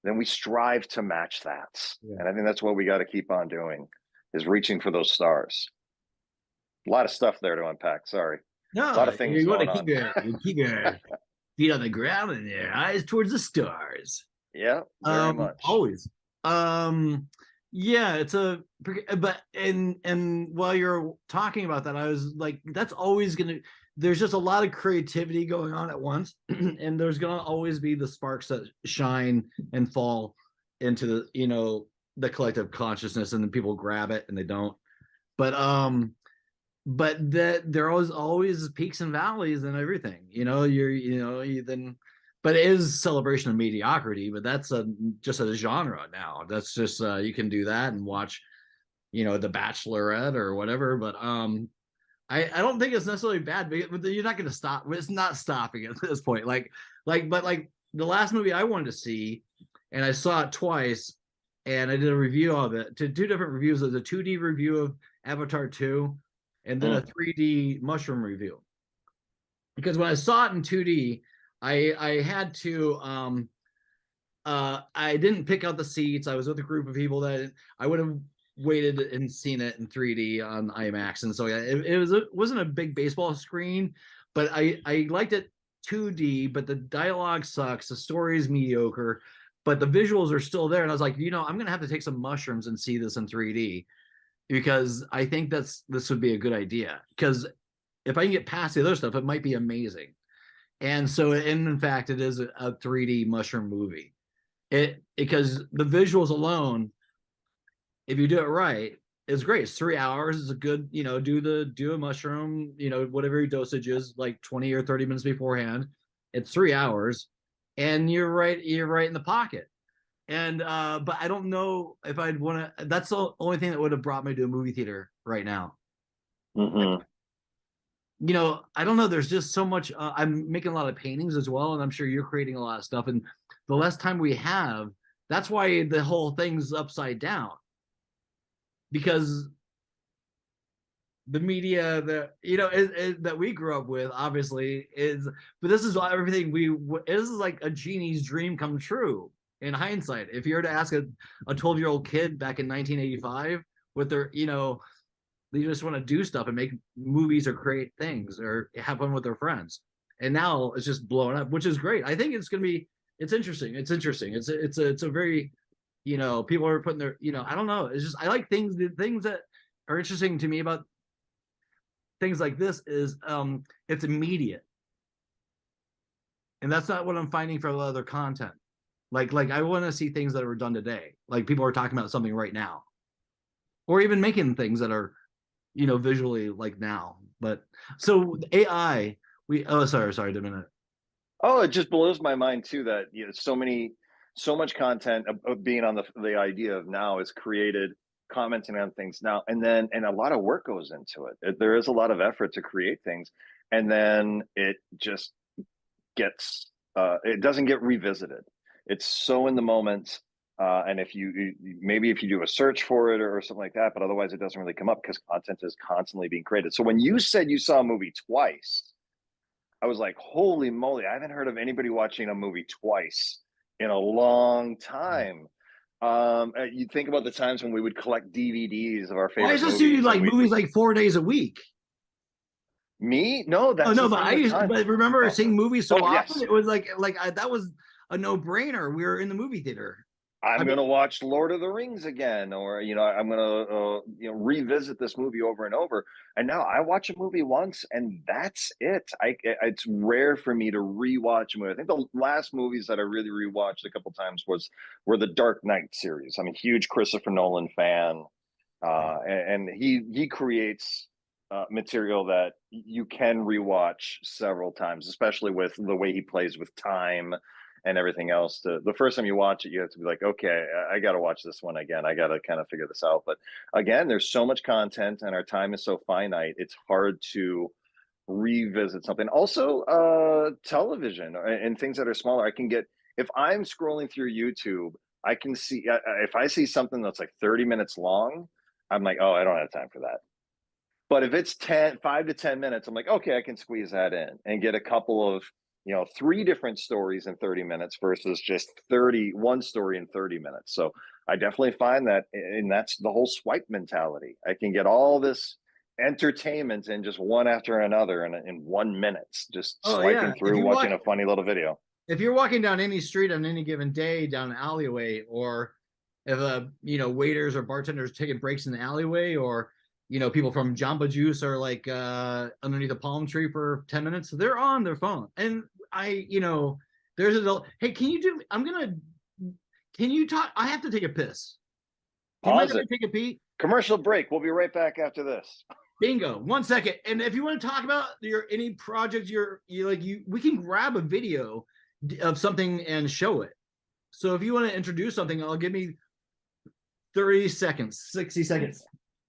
then we strive to match that. Yeah. And I think that's what we got to keep on doing, is reaching for those stars. A lot of stuff there to unpack. Sorry. No, a lot of things you want going to keep your feet on the ground and your eyes towards the stars. Yeah, very much. Always. Yeah, it's but and while you're talking about that, I was like, that's always there's just a lot of creativity going on at once, and there's gonna always be the sparks that shine and fall into the the collective consciousness, and then people grab it and they don't. But that there are always peaks and valleys and everything. But it is celebration of mediocrity. But that's just a genre now. That's just you can do that and watch, The Bachelorette or whatever. But I don't think it's necessarily bad. But you're not going to stop. It's not stopping at this point. But the last movie I wanted to see, and I saw it twice, and I did a review of it. To 2 different reviews. There's a 2D review of Avatar 2, and then a 3D mushroom review. Because when I saw it in 2D. I had to I didn't pick out the seats. I was with a group of people that I would have waited and seen it in 3D on IMAX. And so it wasn't a big baseball screen, but I liked it 2D, but the dialogue sucks, the story is mediocre, but the visuals are still there. And I was like, I'm gonna have to take some mushrooms and see this in 3D, because I think this would be a good idea. Because if I can get past the other stuff, it might be amazing. And so, in fact, it is a 3D mushroom movie. Because the visuals alone, if you do it right, is great. It's 3 hours. It's a good, do a mushroom, whatever your dosage is, like 20 or 30 minutes beforehand. It's 3 hours, and you're right in the pocket. And but I don't know if I'd want to. That's the only thing that would have brought me to a movie theater right now. Mm-hmm. I don't know. There's just so much. I'm making a lot of paintings as well, and I'm sure you're creating a lot of stuff. And the less time we have, that's why the whole thing's upside down. Because the media that that we grew up with, obviously, but this is everything this is like a genie's dream come true in hindsight. If you were to ask a 12-year-old kid back in 1985 with their, they just want to do stuff and make movies or create things or have fun with their friends. And now it's just blowing up, which is great. I think it's interesting. It's interesting. It's a very, people are putting their, I don't know. It's just, I like things that are interesting to me about things like this is it's immediate. And that's not what I'm finding for other content. Like I want to see things that are done today. Like people are talking about something right now, or even making things that are, visually like now. But so AI, sorry, a minute. Oh, it just blows my mind too that so much content of being on the idea of now is created, commenting on things now, and a lot of work goes into it. There is a lot of effort to create things, and then it just gets it doesn't get revisited. It's so in the moment. And if you do a search for it or something like that, but otherwise it doesn't really come up because content is constantly being created. So when you said you saw a movie twice, I was like, holy moly, I haven't heard of anybody watching a movie twice in a long time. You think about the times when we would collect DVDs of our favorite movies. I just see like movies like 4 days a week. Me? No, that's but I remember seeing movies so often. Yes. It was like that was a no-brainer. We were in the movie theater. I'm going to watch Lord of the Rings again, or, I'm going to, revisit this movie over and over. And now I watch a movie once and that's it. It's rare for me to rewatch a movie. I think the last movies that I really rewatched a couple times were the Dark Knight series. I'm a huge Christopher Nolan fan. And he creates material that you can rewatch several times, especially with the way he plays with time and everything else. The first time you watch it, you have to be like, okay, I got to watch this one again. I got to kind of figure this out. But again, there's so much content and our time is so finite. It's hard to revisit something. Also, television and things that are smaller. I can get, if I'm scrolling through YouTube, I can see, if I see something that's like 30 minutes long, I'm like, oh, I don't have time for that. But if it's 5 to 10 minutes, I'm like, okay, I can squeeze that in and get a couple of, 3 different stories in 30 minutes versus just one story in 30 minutes. So I definitely find that, and that's the whole swipe mentality. I can get all this entertainment in just one after another in 1 minute, just swiping through, watching a funny little video. If you're walking down any street on any given day, down an alleyway, or if waiters or bartenders taking breaks in the alleyway, or people from Jamba Juice are like underneath a palm tree for 10 minutes, they're on their phone. And there's hey, can you talk? I have to take a piss. Pause it. Take a pee? Commercial break. We'll be right back after this. Bingo. 1 second. And if you want to talk about any projects we can grab a video of something and show it. So if you want to introduce something, give me 30 seconds, 60 seconds.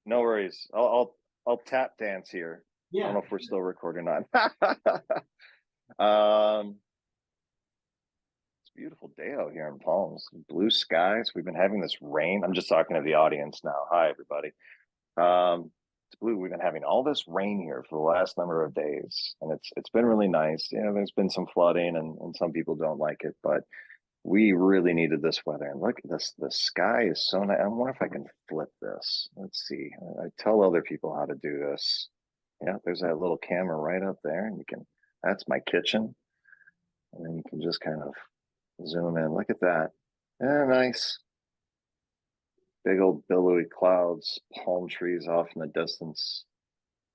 No worries. I'll tap dance here. Yeah. I don't know if we're still recording on. It's a beautiful day out here in Palms. Blue skies. We've been having this rain. I'm just talking to the audience now. Hi, everybody. It's blue. We've been having all this rain here for the last number of days, and it's been really nice. There's been some flooding, and some people don't like it, but we really needed this weather. And look at this. The sky is so nice. I wonder if I can flip this. Let's see. I tell other people how to do this. Yeah, there's that little camera right up there, and that's my kitchen. And then you can just kind of zoom in. Look at that. Yeah, nice. Big old billowy clouds, palm trees off in the distance.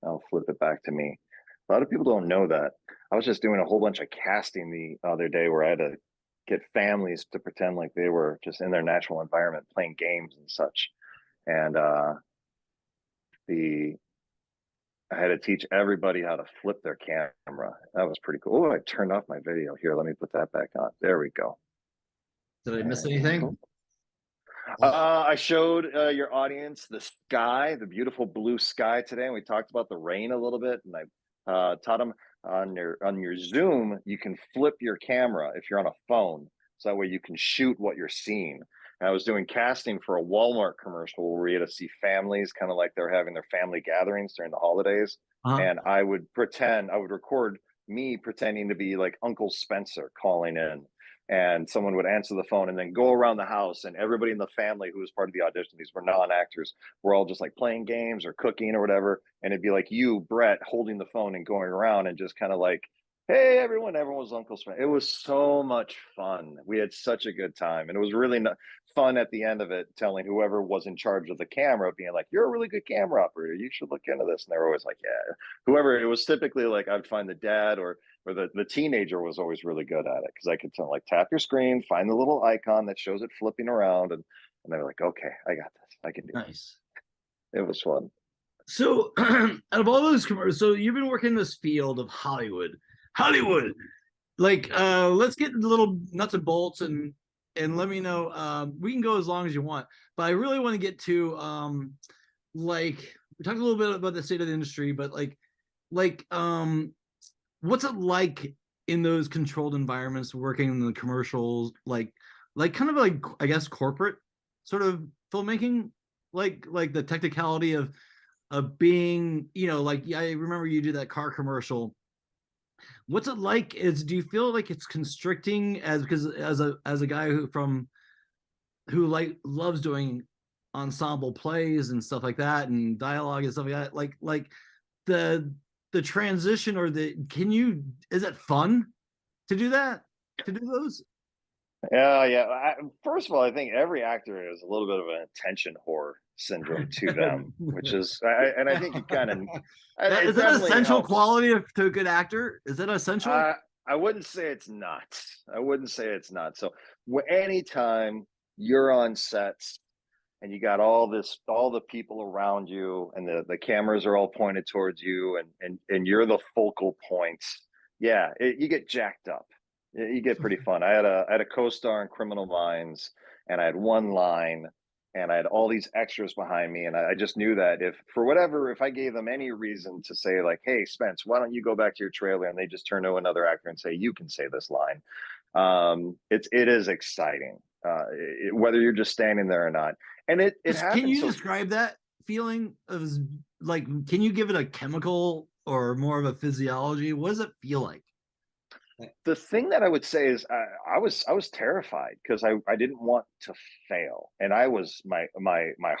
I'll flip it back to me. A lot of people don't know that. I was just doing a whole bunch of casting the other day where I had to get families to pretend like they were just in their natural environment playing games and such. And I had to teach everybody how to flip their camera. That was pretty cool. Oh, I turned off my video. Here, let me put that back on. There we go. Did I miss anything? I showed your audience the sky, the beautiful blue sky today, and we talked about the rain a little bit. And I taught them on your Zoom, you can flip your camera if you're on a phone, so that way you can shoot what you're seeing. And I was doing casting for a Walmart commercial where we had to see families kind of like they're having their family gatherings during the holidays. And I would record me pretending to be like Uncle Spencer calling in, and someone would answer the phone and then go around the house, and everybody in the family who was part of the audition, these were non-actors, were all just like playing games or cooking or whatever. And it'd be like you, Brett, holding the phone and going around and just kind of like, hey, everyone was Uncle Spencer. It was so much fun. We had such a good time. And it was really fun at the end of it, telling whoever was in charge of the camera, being like, you're a really good camera operator. You should look into this. And they were always like, yeah, whoever. It was typically like I'd find the dad or the teenager was always really good at it, because I could tell, like, tap your screen, find the little icon that shows it flipping around, and they were like, okay, I got this. I can do nice. It was fun. So out of all those commercials, so you've been working in this field of Hollywood. Like, let's get the little nuts and bolts and let me know. We can go as long as you want, but I really want to get to like, we talked a little bit about the state of the industry, but like what's it like in those controlled environments, working in the commercials, like kind of like, I guess, corporate sort of filmmaking, like the technicality of being, like, I remember you did that car commercial. What's it like? Do you feel like it's constricting because as a guy who like loves doing ensemble plays and stuff like that and dialogue and stuff like that, like the transition or is it fun to do that, to do those? Yeah. First of all, I think every actor has a little bit of an attention whore syndrome to them, which is, and I think you kind of, is that an essential quality to a good actor? Is that essential? I wouldn't say it's not. So anytime you're on sets and you got all the people around you, and the cameras are all pointed towards you, and you're the focal points. Yeah, you get jacked up. You get pretty fun. I had a co-star in Criminal Minds, and I had one line, and I had all these extras behind me, and I just knew that if I gave them any reason to say like, "Hey, Spence, why don't you go back to your trailer?" and they just turn to another actor and say, "You can say this line." It is exciting, whether you're just standing there or not, and it happens. Can you describe that feeling of, like, can you give it a chemical or more of a physiology? What does it feel like? The thing that I would say is I was terrified because I didn't want to fail, and I was my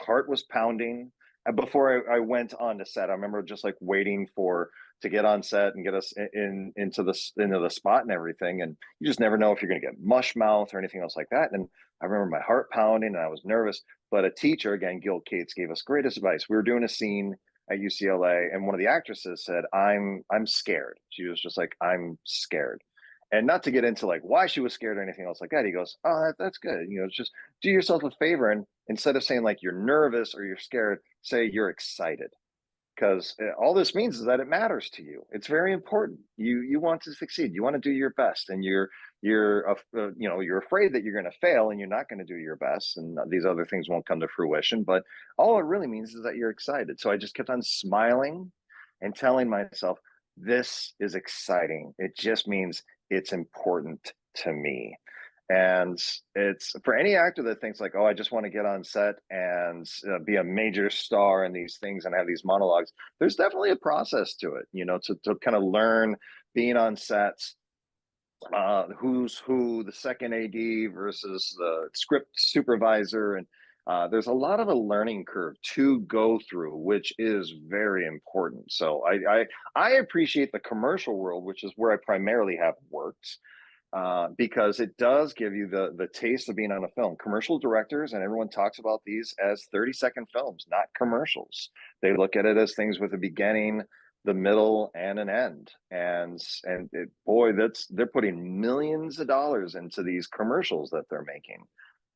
heart was pounding. And before I went on to set, I remember just like waiting to get on set and get us into the spot and everything. And you just never know if you're going to get mush mouth or anything else like that. And I remember my heart pounding and I was nervous. But a teacher, again, Gil Cates, gave us great advice. We were doing a scene at UCLA, and one of the actresses said, I'm scared." She was just like, "I'm scared." And not to get into like why she was scared or anything else like that. He goes, "Oh, that's good. Just do yourself a favor, and instead of saying like you're nervous or you're scared, say you're excited, because all this means is that it matters to you. It's very important. You want to succeed. You want to do your best, and you're afraid that you're going to fail and you're not going to do your best, and these other things won't come to fruition. But all it really means is that you're excited." So I just kept on smiling and telling myself, "This is exciting. It just means it's important to me." And it's for any actor that thinks like, "Oh, I just want to get on set and be a major star in these things and have these monologues." There's definitely a process to it, to kind of learn being on sets, who's who, the second AD versus the script supervisor. And there's a lot of a learning curve to go through, which is very important. So I appreciate the commercial world, which is where I primarily have worked, because it does give you the taste of being on a film. Commercial directors and everyone talks about these as 30-second films, not commercials. They look at it as things with a beginning, the middle, and an end. And boy, they're putting millions of dollars into these commercials that they're making.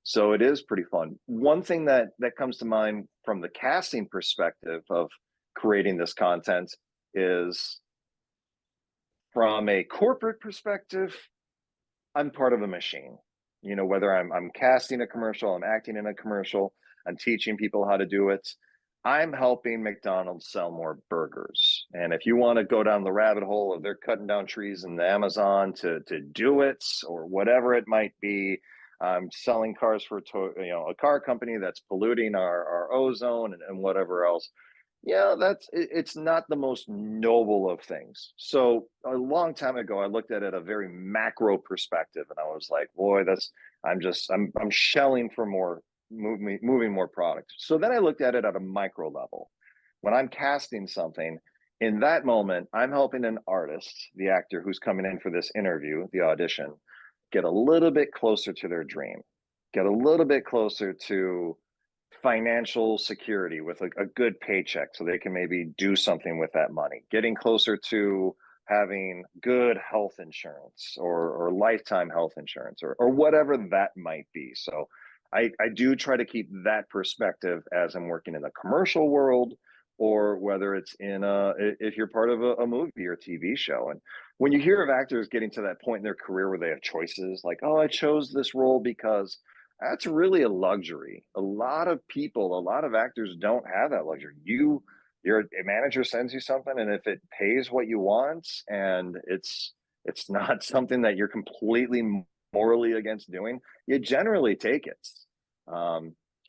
So it is pretty fun. One thing that comes to mind from the casting perspective of creating this content is, from a corporate perspective, I'm part of a machine. Whether I'm casting a commercial, I'm acting in a commercial, I'm teaching people how to do it, I'm helping McDonald's sell more burgers. And if you want to go down the rabbit hole of they're cutting down trees in the Amazon to do it, or whatever it might be, I'm selling cars for a car company that's polluting our ozone and whatever else. Yeah, it's not the most noble of things. So a long time ago, I looked at it a very macro perspective, and I was like, boy, I'm shelling for more, moving more product. So then I looked at it at a micro level. When I'm casting something, in that moment, I'm helping an artist, the actor who's coming in for this interview, the audition, get a little bit closer to their dream, get a little bit closer to financial security with a good paycheck so they can maybe do something with that money, getting closer to having good health insurance or lifetime health insurance or whatever that might be. So I do try to keep that perspective as I'm working in the commercial world, or whether it's if you're part of a movie or TV show. And when you hear of actors getting to that point in their career where they have choices like, "Oh, I chose this role because," that's really a luxury. A lot of actors don't have that luxury. Your manager sends you something, and if it pays what you want, and it's not something that you're completely morally against doing, you generally take it.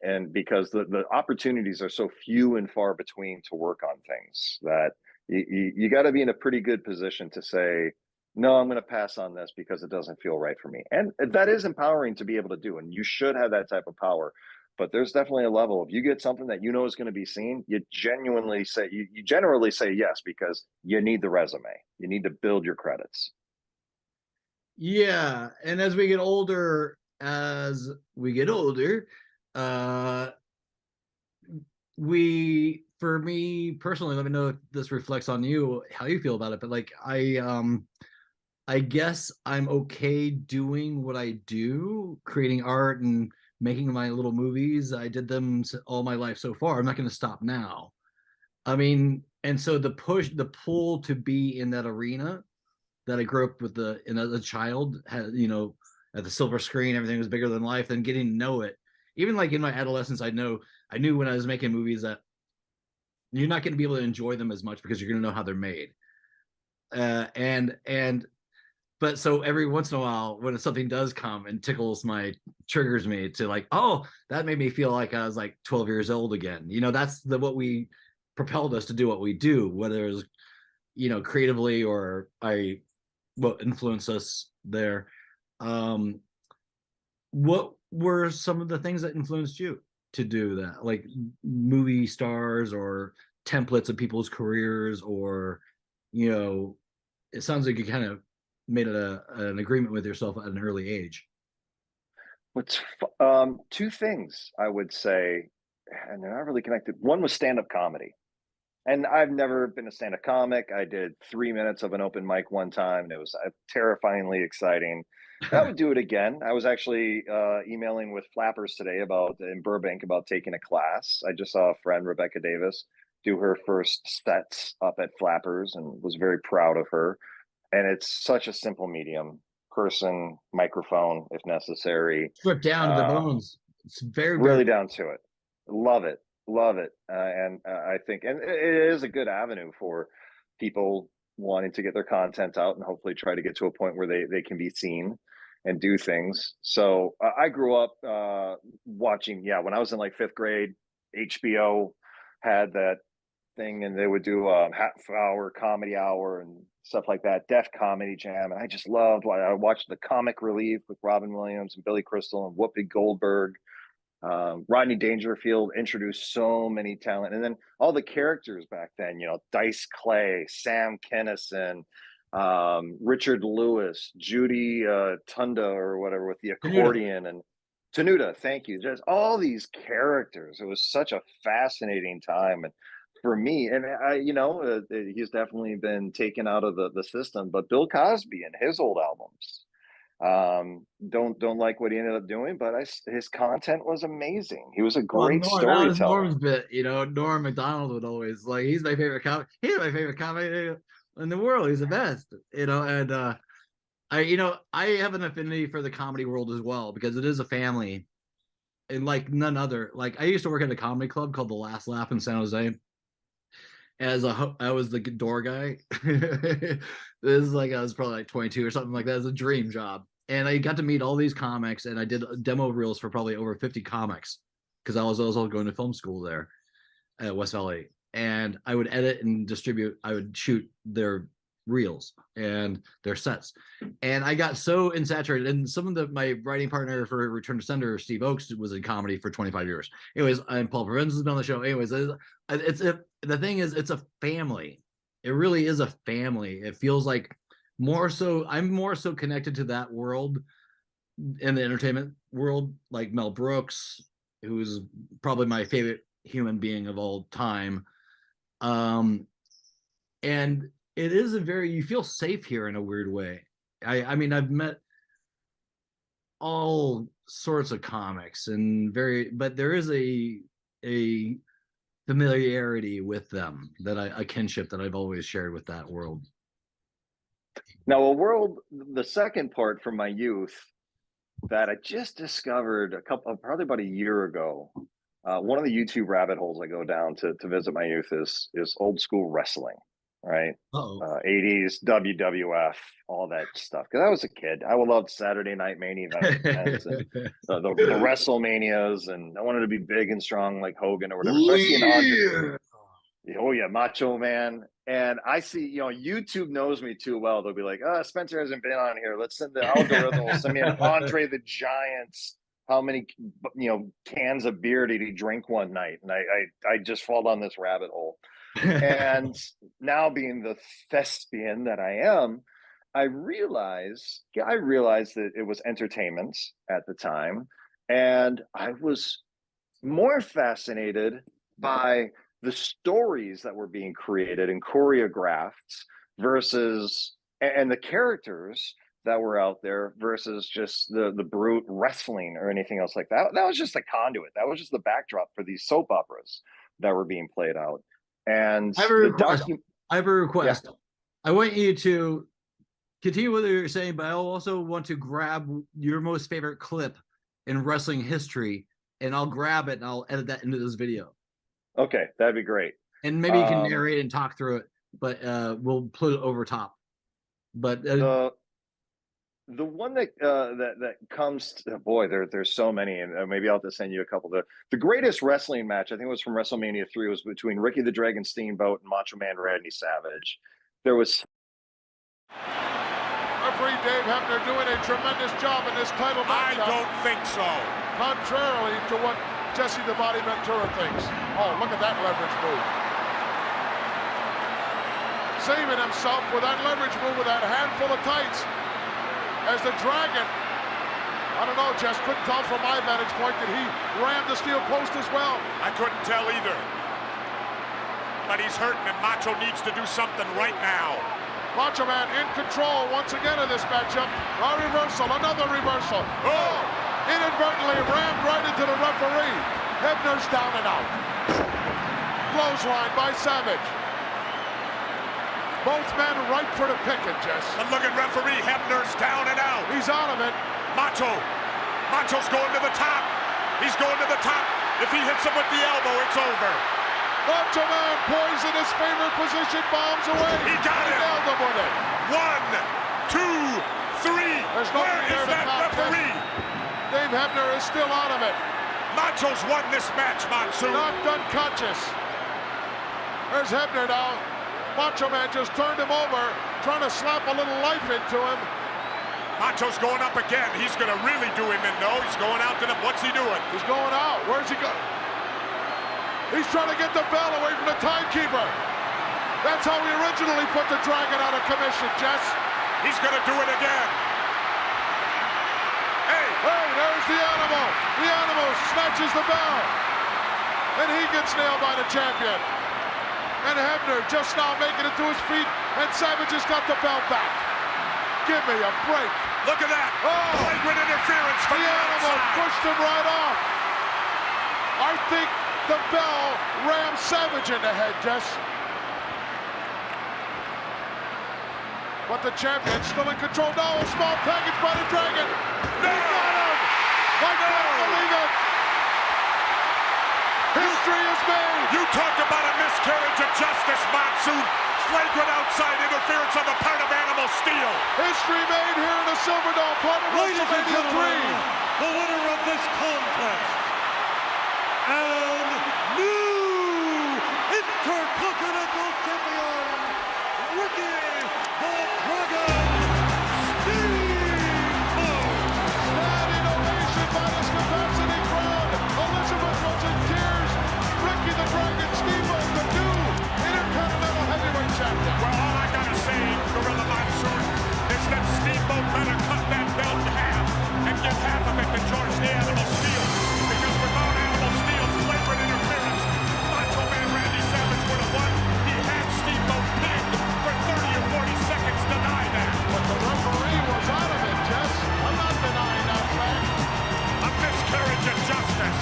And because the opportunities are so few and far between to work on things, that you got to be in a pretty good position to say, "No, I'm going to pass on this because it doesn't feel right for me." And that is empowering to be able to do, and you should have that type of power. But there's definitely a level. If you get something that you know is going to be seen, you generally say yes, because you need the resume. You need to build your credits. Yeah, and as we get older, for me personally, let me know if this reflects on you, how you feel about it. But like, I guess I'm okay doing what I do, creating art and making my little movies. I did them all my life so far. I'm not going to stop now. I mean, and so the pull to be in that arena that I grew up with as a child, had, at the silver screen, everything was bigger than life. And getting to know it, even like in my adolescence, I knew when I was making movies that you're not going to be able to enjoy them as much because you're going to know how they're made. And but so every once in a while, when something does come and triggers me to like, oh, that made me feel like I was like 12 years old again. That's what we propelled us to do what we do, whether it was, creatively or what influenced us there. What were some of the things that influenced you to do that? Like movie stars or templates of people's careers, or, it sounds like you kind of made an agreement with yourself at an early age. Two things I would say, and they're not really connected. One was stand-up comedy. And I've never been a stand-up comic. I did 3 minutes of an open mic one time, and it was terrifyingly exciting. I would do it again. I was actually emailing with Flappers today in Burbank about taking a class. I just saw a friend, Rebecca Davis, do her first sets up at Flappers, and was very proud of her. And it's such a simple medium: person, microphone, if necessary. Stripped down to the bones. It's very, very Really down to it. Love it. Love it. And I think, and it is a good avenue for people wanting to get their content out and hopefully try to get to a point where they can be seen and do things. So I grew up watching, when I was in like fifth grade, HBO had that thing, and they would do a half hour comedy hour and stuff like that, Def Comedy Jam. And I just loved, I watched the Comic Relief with Robin Williams and Billy Crystal and Whoopi Goldberg. Rodney Dangerfield introduced so many talent, and then all the characters back then, Dice Clay, Sam Kinison, Richard Lewis, Judy Tunda or whatever with the accordion, and Tenuta, thank you. Just all these characters. It was such a fascinating time. And for me, and he's definitely been taken out of the system, but Bill Cosby and his old albums, don't like what he ended up doing, but his content was amazing. He was a great storyteller. That was Norm's bit. Norm Macdonald would always like, he's my favorite comic. He's my favorite comic in the world. He's the best. And I have an affinity for the comedy world as well, because it is a family, and like none other. Like I used to work at a comedy club called The Last Laugh in San Jose. I was the door guy. This is like, I was probably like 22 or something like that. It was a dream job. And I got to meet all these comics, and I did demo reels for probably over 50 comics, because I was also going to film school there at West Valley. And I would edit and distribute. I would shoot their reels and their sets. And I got so insaturated. And some of my writing partner for Return to Sender, Steve Oakes, was in comedy for 25 years. Anyways, and Paul Provenza has been on the show. Anyways, the thing is, it's a family. It really is a family. It feels like I'm more so connected to that world in the entertainment world, like Mel Brooks, who's probably my favorite human being of all time. And it is you feel safe here in a weird way. I mean, I've met all sorts of comics but there is a familiarity with them, a kinship that I've always shared with that world. Now, the second part from my youth that I just discovered probably about a year ago. One of the YouTube rabbit holes I go down to visit my youth is old school wrestling, right? 80s WWF, all that stuff. Because I was a kid, I loved Saturday Night main events and the WrestleManias, and I wanted to be big and strong like Hogan or whatever. So I see an Andre. Oh yeah, Macho Man. And I see, YouTube knows me too well. They'll be like, Spencer hasn't been on here. Let's send the algorithm will send me an Andre the Giant's. How many, cans of beer did he drink one night? And I just fall down this rabbit hole. And now, being the thespian that I am, I realized that it was entertainment at the time. And I was more fascinated by the stories that were being created and choreographed and the characters that were out there versus just the brute wrestling or anything else like that. That was just a conduit. That was just the backdrop for these soap operas that were being played out. And I have a the request. I have a request. Yeah. I want you to continue what you're saying, but I also want to grab your most favorite clip in wrestling history, and I'll grab it and I'll edit that into this video. Okay, that'd be great. And maybe you can narrate and talk through it, but we'll put it over top. But the one that comes to, boy, there's so many, and maybe I'll have to send you a couple. The greatest wrestling match, I think it was from WrestleMania 3, was between Ricky the Dragon Steamboat and Macho Man Randy Savage. There was referee Dave Hebner doing a tremendous job in this title matchup. I don't think so. Contrarily to what Jesse the Body Ventura thinks. Oh, look at that leverage move. Saving himself with that leverage move with that handful of tights. As the Dragon, I don't know, Jess, couldn't tell from my vantage point that he rammed the steel post as well. I couldn't tell either. But he's hurting, and Macho needs to do something right now. Macho Man in control once again of this matchup. A reversal, another reversal. Oh, inadvertently rammed right into the referee. Hebner's down and out. Clothesline by Savage. Both men right for the picking, Jess. But look at referee Hebner's down and out. He's out of it. Macho's going to the top. He's going to the top. If he hits him with the elbow, it's over. Macho Man poised in his favorite position, bombs away. He got it. Nailed him with it. 1, 2, 3. There's Where nobody is there to that count referee? Dave Hebner is still out of it. Macho's won this match, Monsoon. Knocked unconscious. There's Hebner now. Macho Man just turned him over, trying to slap a little life into him. Macho's going up again. He's going to really do him in, though. He's going out to the... What's he doing? He's going out. Where's he going? He's trying to get the bell away from the timekeeper. That's how we originally put the Dragon out of commission, Jess. He's going to do it again. Hey, there's the animal. The animal snatches the bell. And he gets nailed by the champion. And Hebner just now making it to his feet, and Savage has got the bell back. Give me a break. Look at that. Oh, flagrant interference from the animal outside. pushed him right off. I think the bell rammed Savage in the head, Jess. But the champion's still in control now. A small package by the Dragon. No! He got him. I can't believe it. History is made. You talk about a miscarriage of justice, Monsoon. Flagrant outside interference on the part of Animal Steel. History made here in the Silverdome, part of WrestleMania 3. The winner of this contest and new Intercontinental Champion, Ricky the Dragon Steamboat. Standing ovation by this capacity crowd. Elizabeth was in tears. Ricky the Dragon Steamboat, the new Intercontinental Heavyweight Champion. Well, all I gotta say, Gorilla Monsoon, is that Steamboat better cut that belt in half and give half of it to George the Animal Steel. Because without Animal Steel's flagrant interference, Macho Man Randy Savage would have won. He had Steamboat pinned for 30 or 40 seconds, deny that. But the referee was out of it, Jess. I'm not denying that fact. A miscarriage of justice.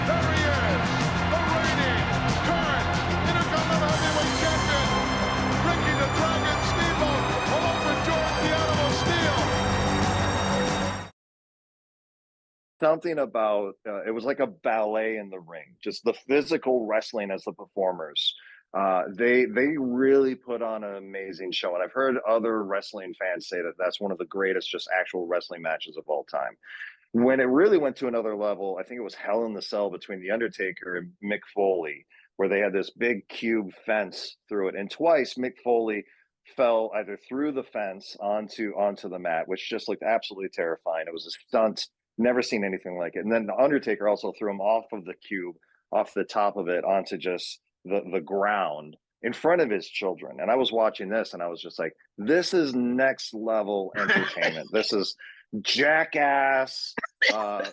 There he is, the reigning, current Intercontinental Heavyweight Champion, Ricky the Dragon Steamboat, along with George the Animal Steel. something about it was like a ballet in the ring, just the physical wrestling as the performers. They really put on an amazing show, and I've heard other wrestling fans say that that's one of the greatest just actual wrestling matches of all time. When it really went to another level, I think it was Hell in the Cell between The Undertaker and Mick Foley, where they had this big cube fence through it, and twice Mick Foley fell either through the fence onto the mat, which just looked absolutely terrifying. It was a stunt, never seen anything like it. And then The Undertaker also threw him off of the cube, off the top of it, onto just the ground in front of his children. And I was watching this and I was just like, this is next level entertainment. This is Jackass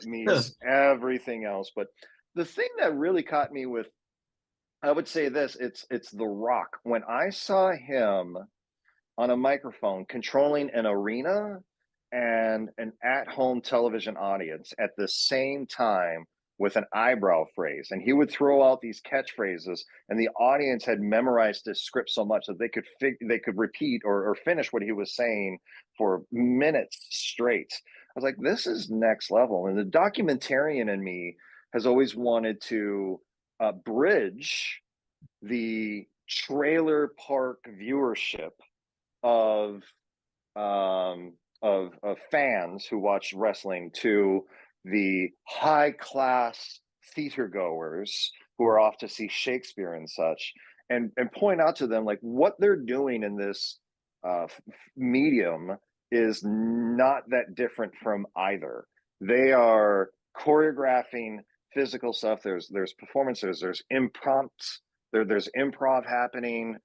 means everything else. But the thing that really caught me with, I would say this, it's The Rock. When I saw him on a microphone controlling an arena, and an at-home television audience at the same time with an eyebrow phrase. And he would throw out these catchphrases, and the audience had memorized this script so much that they could repeat or finish what he was saying for minutes straight. I was like, this is next level. And the documentarian in me has always wanted to bridge the trailer park viewership of fans who watch wrestling to the high class theater goers who are off to see Shakespeare and such, and point out to them like what they're doing in this medium is not that different from either. They are choreographing physical stuff. There's performances. There's there's improv happening,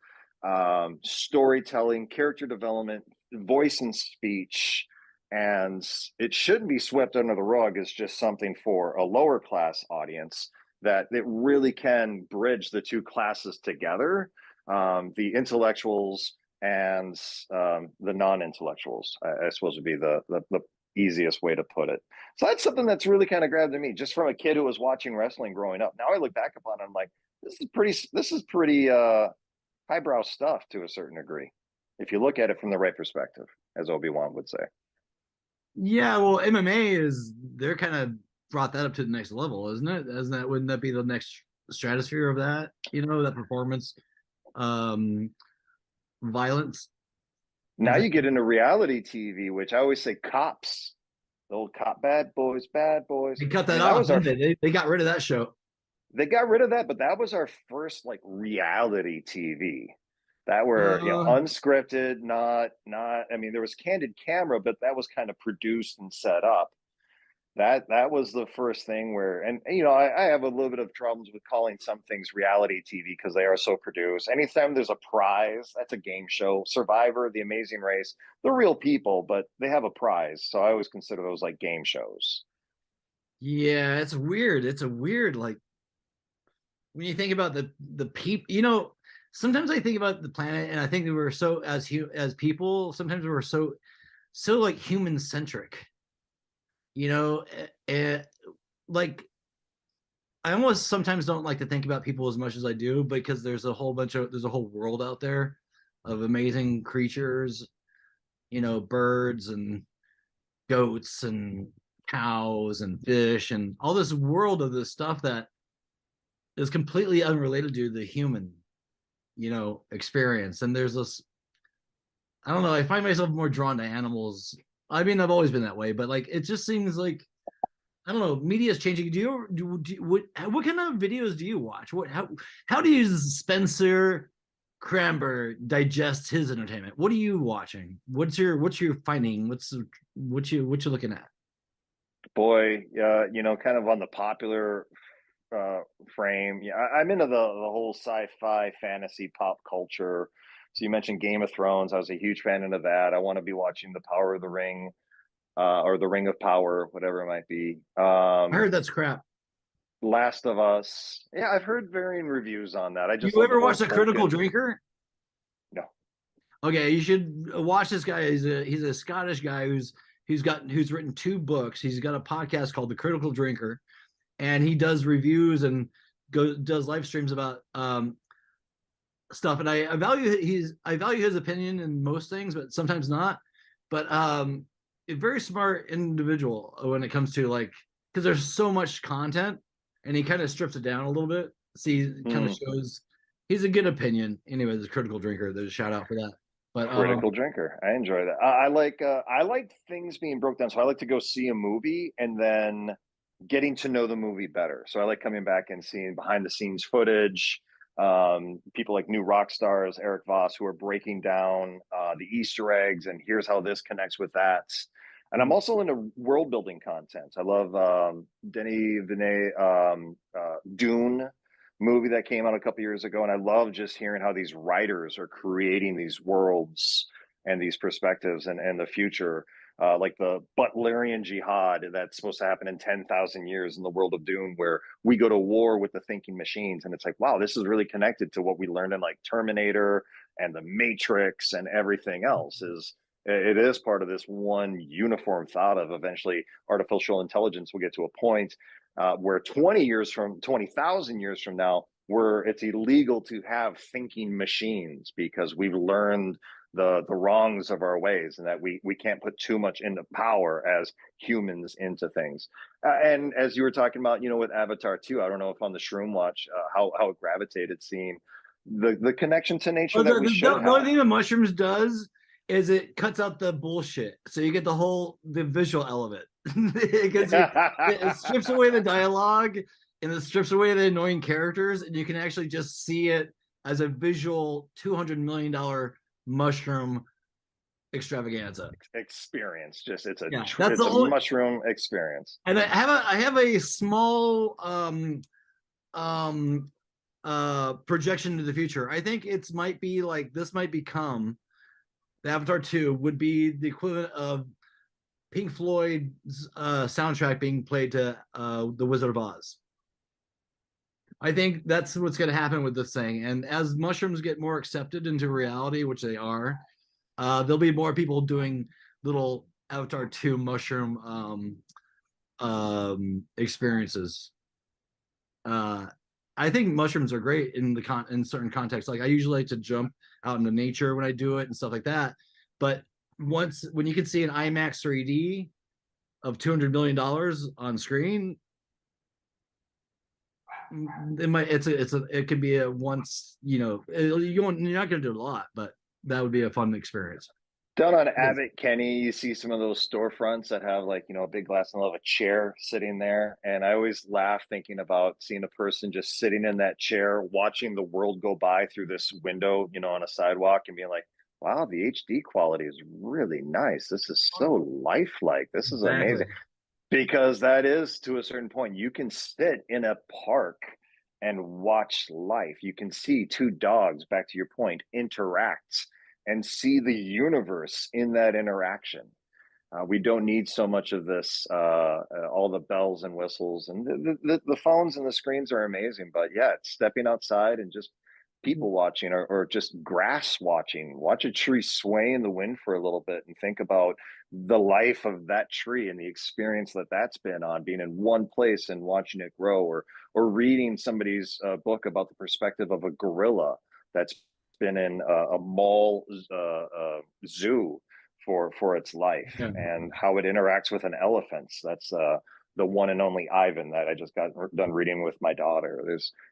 storytelling, character development, voice and speech, and it shouldn't be swept under the rug as just something for a lower class audience. That it really can bridge the two classes together, the intellectuals and the non-intellectuals, I suppose would be the easiest way to put it. So that's something that's really kind of grabbed at me, just from a kid who was watching wrestling growing up. Now I look back upon it, I'm like, this is pretty highbrow stuff to a certain degree, if you look at it from the right perspective, as Obi-Wan would say. Yeah, well, MMA they're kind of brought that up to the next level, isn't it? Wouldn't that be the next stratosphere of that? That performance, violence. Now you get into reality TV, which I always say cops, the old cop, bad boys, bad boys. They cut that off, didn't they? They got rid of that show. They got rid of that, but that was our first like reality TV that were unscripted, not. I mean, there was candid camera, but that was kind of produced and set up. That was the first thing where, and I have a little bit of problems with calling some things reality TV because they are so produced. Anytime there's a prize, that's a game show. Survivor, The Amazing Race, they're real people, but they have a prize. So I always consider those like game shows. Yeah, it's weird. It's a weird, like, when you think about the people, sometimes I think about the planet and I think that we're so, as people, sometimes we're so like human centric. Like, I almost sometimes don't like to think about people as much as I do, because there's a whole world out there of amazing creatures, birds and goats and cows and fish and all this world of this stuff that is completely unrelated to the human, experience. And there's this, I don't know, I find myself more drawn to animals. I mean, I've always been that way, but like, it just seems like, I don't know, media is changing. What kind of videos do you watch? How do you Spencer Kramber digest his entertainment? What are you watching? What's your finding? What you looking at? Boy, kind of on the popular frame. Yeah, I'm into the whole sci-fi, fantasy, pop culture. So you mentioned Game of Thrones. I was a huge fan of that. I want to be watching The Power of the Ring, or The Ring of Power, whatever it might be. I heard that's crap. Last of Us. Yeah, I've heard varying reviews on that. You ever watch The Critical Drinker? No. Okay, you should watch this guy. He's a Scottish guy who's written 2 books. He's got a podcast called The Critical Drinker, and he does reviews and does live streams about stuff. And I value his opinion in most things, but sometimes not. But a very smart individual when it comes to, like, because there's so much content, and he kind of strips it down a little bit. See, kind of shows he's a good opinion. Anyway, the Critical Drinker. There's a shout out for that. But Critical Drinker. I enjoy that. I like things being broke down. So I like to go see a movie and then getting to know the movie better. So I like coming back and seeing behind the scenes footage. People like New Rock Stars, Eric Voss, who are breaking down the Easter eggs and here's how this connects with that. And I'm also into world building content. I love Denis Villeneuve, Dune movie that came out a couple years ago, and I love just hearing how these writers are creating these worlds and these perspectives and the future, like the Butlerian Jihad that's supposed to happen in 10,000 years in the world of Dune, where we go to war with the thinking machines. And it's like, wow, this is really connected to what we learned in like Terminator and the Matrix and everything else. it is part of this one uniform thought of eventually artificial intelligence will get to a point where 20,000 years from now, where it's illegal to have thinking machines because we've learned the wrongs of our ways, and that we can't put too much into power as humans into things. And as you were talking about, with Avatar 2, I don't know if on the Shroom Watch, how it gravitated seeing the connection to nature that we should the only have. thing the mushrooms does is it cuts out the bullshit, so you get the visual element. It strips away the dialogue and it strips away the annoying characters, and you can actually just see it as a visual $200 million mushroom extravaganza experience. Just it's a mushroom experience. And I have a small projection into the future. I think this might become the Avatar 2 would be the equivalent of Pink Floyd's soundtrack being played to The Wizard of Oz. I think that's what's going to happen with this thing. And as mushrooms get more accepted into reality, which they are, there'll be more people doing little Avatar 2 mushroom experiences. I think mushrooms are great in certain contexts. Like I usually like to jump out into nature when I do it and stuff like that. But when you can see an IMAX 3D of $200 million on screen, it could be a once, you're not going to do a lot, but that would be a fun experience. Down on Abbott Kenny, you see some of those storefronts that have a big glass and they'll have a chair sitting there. And I always laugh thinking about seeing a person just sitting in that chair, watching the world go by through this window, on a sidewalk, and being like, wow, the HD quality is really nice. This is so lifelike. This is amazing. Because that is, to a certain point, you can sit in a park and watch life. You can see two dogs, back to your point, interact and see the universe in that interaction. We don't need so much of this, all the bells and whistles, and the phones and the screens are amazing. But yeah, stepping outside and just people watching, or just grass watching, watch a tree sway in the wind for a little bit and think about the life of that tree and the experience that's been on being in one place and watching it grow, or reading somebody's book about the perspective of a gorilla that's been in a mall zoo for its life, and how it interacts with an elephant. That's the one and only Ivan that I just got done reading with my daughter.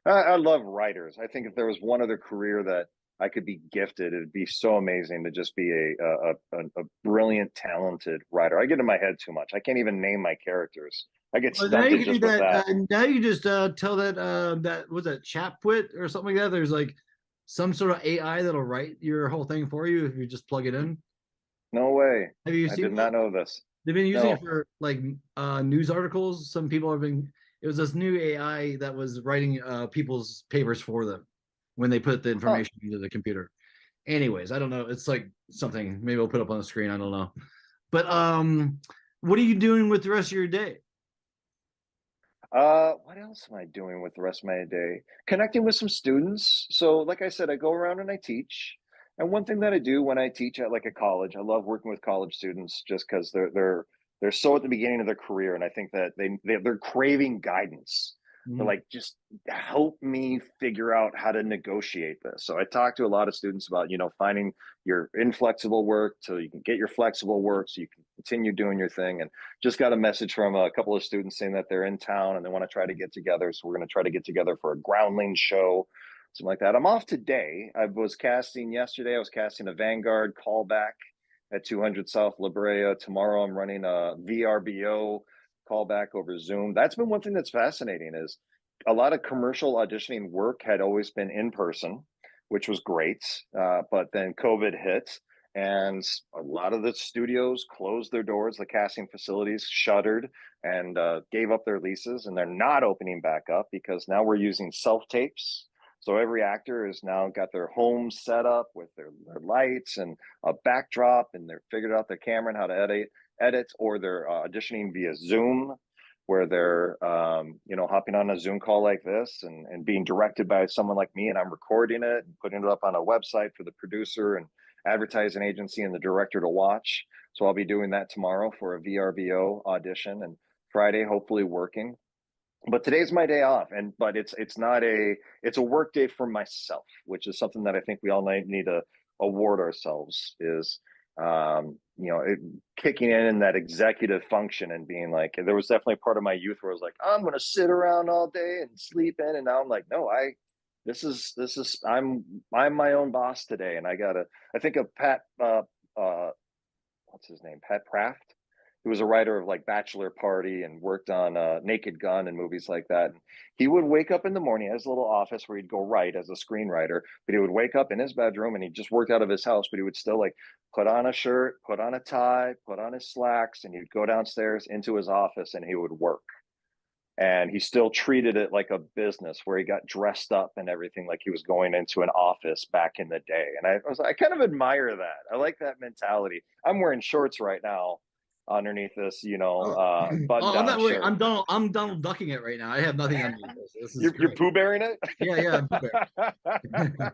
I love writers. I think if there was one other career that I could be gifted, it'd be so amazing to just be a brilliant, talented writer. I get in my head too much. I can't even name my characters. I get stunted just with that. Now you just tell that was that Chapwit or something like that. There's like some sort of AI that'll write your whole thing for you if you just plug it in. No way. Have you seen? I did not know this. They've been using it for like news articles. Some people have been. It was this new AI that was writing people's papers for them when they put the information into the computer. Anyways, I don't know. It's like something. Maybe I'll put up on the screen. I don't know. But what are you doing with the rest of your day? What else am I doing with the rest of my day? Connecting with some students. So, like I said, I go around and I teach. And one thing that I do when I teach at a college, I love working with college students just because they're so at the beginning of their career, and I think that they're craving guidance. Mm-hmm. They're like, just help me figure out how to negotiate this. So I talk to a lot of students about finding your inflexible work so you can get your flexible work so you can continue doing your thing. And just got a message from a couple of students saying that they're in town and they want to try to get together. So we're going to try to get together for a groundling show, something like that. I'm off today. I was casting yesterday. I was casting a Vanguard callback at 200 South La Brea. Tomorrow I'm running a VRBO callback over Zoom. That's been one thing that's fascinating, is a lot of commercial auditioning work had always been in person, which was great. But then COVID hit and a lot of the studios closed their doors. The casting facilities shuttered and gave up their leases, and they're not opening back up because now we're using self-tapes. So every actor has now got their home set up with their lights and a backdrop, and they're figured out their camera and how to edit, or they're auditioning via Zoom, where they're hopping on a Zoom call like this and being directed by someone like me, and I'm recording it and putting it up on a website for the producer and advertising agency and the director to watch. So I'll be doing that tomorrow for a VRBO audition, and Friday hopefully working. But today's my day off, but it's a work day for myself, which is something that I think we all need to award ourselves, is kicking in that executive function and being like, there was definitely a part of my youth where I was like, I'm going to sit around all day and sleep in. And now I'm like, no, I'm my own boss today. And I think of Pat, what's his name? Pat Praft, who was a writer of like Bachelor Party and worked on Naked Gun and movies like that. And he would wake up in the morning, his little office where he'd go write as a screenwriter, but he would wake up in his bedroom and he just worked out of his house, but he would still like put on a shirt, put on a tie, put on his slacks, and he'd go downstairs into his office and he would work. And he still treated it like a business, where he got dressed up and everything like he was going into an office back in the day. And I kind of admire that. I like that mentality. I'm wearing shorts right now underneath this, button down I'm not worried. shirt. I'm Donald ducking it right now. I have nothing underneath this. This is You're Pooh Bearing it? Yeah, I'm Pooh Bear.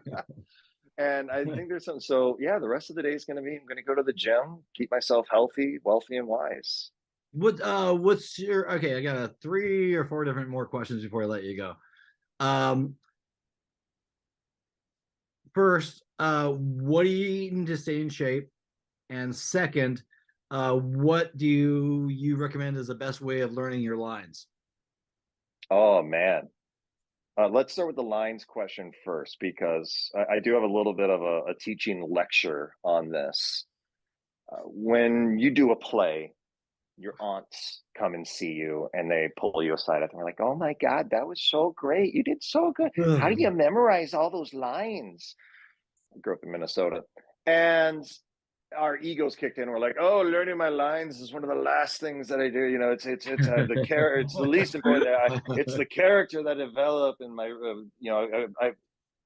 And I think there's something. So yeah, the rest of the day is going to be, I'm going to go to the gym, keep myself healthy, wealthy, and wise. What's your, okay, I got 3 or 4 different more questions before I let you go. First, what are you eating to stay in shape? And second, what do you recommend as the best way of learning your lines? Oh man. Let's start with the lines question first, because I do have a little bit of a teaching lecture on this. When you do a play, your aunts come and see you and they pull you aside and they're like, oh my God, that was so great. You did so good. How do you memorize all those lines? I grew up in Minnesota. And our egos kicked in. We're like, oh, learning my lines is one of the last things that I do. It's the character. It's the least important. It's the character that I develop in my. I've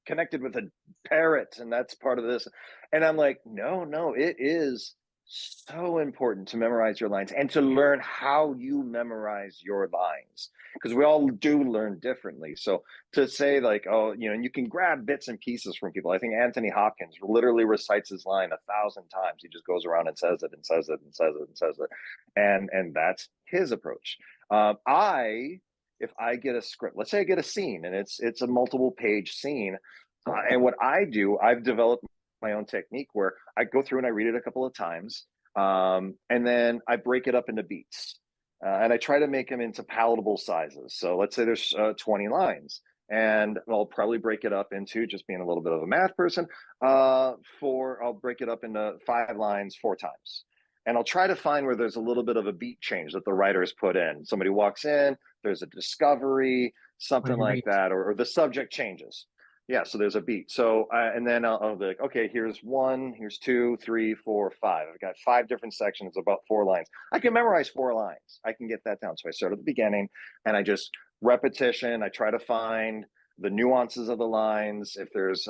connected with a parrot, and that's part of this. And I'm like, no, it is so important to memorize your lines and to learn how you memorize your lines, because we all do learn differently. So to say like, oh, and you can grab bits and pieces from people. I think Anthony Hopkins literally recites his line 1,000 times. He just goes around and says it and says it and says it and says it. And that's his approach. If I get a script, let's say I get a scene and it's a multiple page scene. And what I do, I've developed my own technique where I go through and I read it a couple of times, and then I break it up into beats, and I try to make them into palatable sizes. So let's say there's 20 lines, and I'll probably break it up into, just being a little bit of a math person, I'll break it up into 5 lines 4 times. And I'll try to find where there's a little bit of a beat change that the writer has put in. Somebody walks in, there's a discovery, something like that, or the subject changes. Yeah, so there's a beat. So, and then I'll be like, okay, here's 1, here's 2, 3, 4, 5. I've got 5 different sections, about 4 lines. I can memorize 4 lines. I can get that down. So I start at the beginning, and I just repetition. I try to find the nuances of the lines. If there's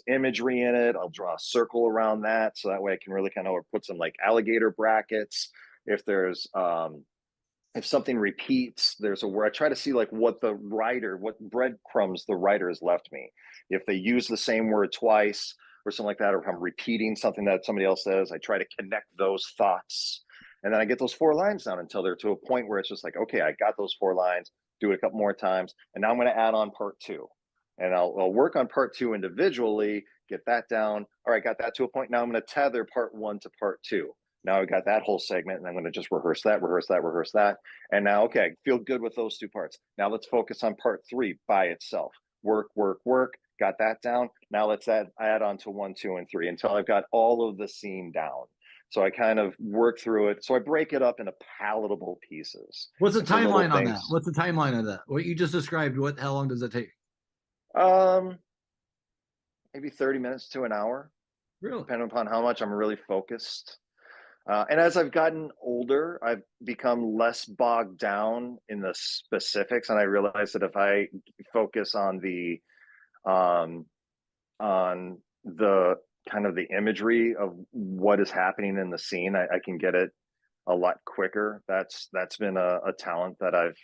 imagery in it, I'll draw a circle around that, so that way I can really kind of put some like alligator brackets. If there's if something repeats, there's a word. I try to see like what breadcrumbs the writer has left me. If they use the same word twice or something like that, or if I'm repeating something that somebody else says, I try to connect those thoughts. And then I get those 4 lines down until they're to a point where it's just like, okay, I got those 4 lines, do it a couple more times. And now I'm going to add on part 2. And I'll work on part 2 individually, get that down. All right, got that to a point. Now I'm going to tether part 1 to part 2. Now I got that whole segment, and I'm going to just rehearse that. And now, okay, I feel good with those 2 parts. Now let's focus on part 3 by itself. Work. Got that down. Now let's add on to 1, 2, and 3 until I've got all of the scene down. So I kind of work through it. So I break it up into palatable pieces. What's the timeline on that? What's the timeline of that? What you just described, how long does it take? Maybe 30 minutes to an hour. Really? Depending upon how much I'm really focused. And as I've gotten older, I've become less bogged down in the specifics. And I realize that if I focus on the kind of the imagery of what is happening in the scene, I can get it a lot quicker. That's been a talent that I've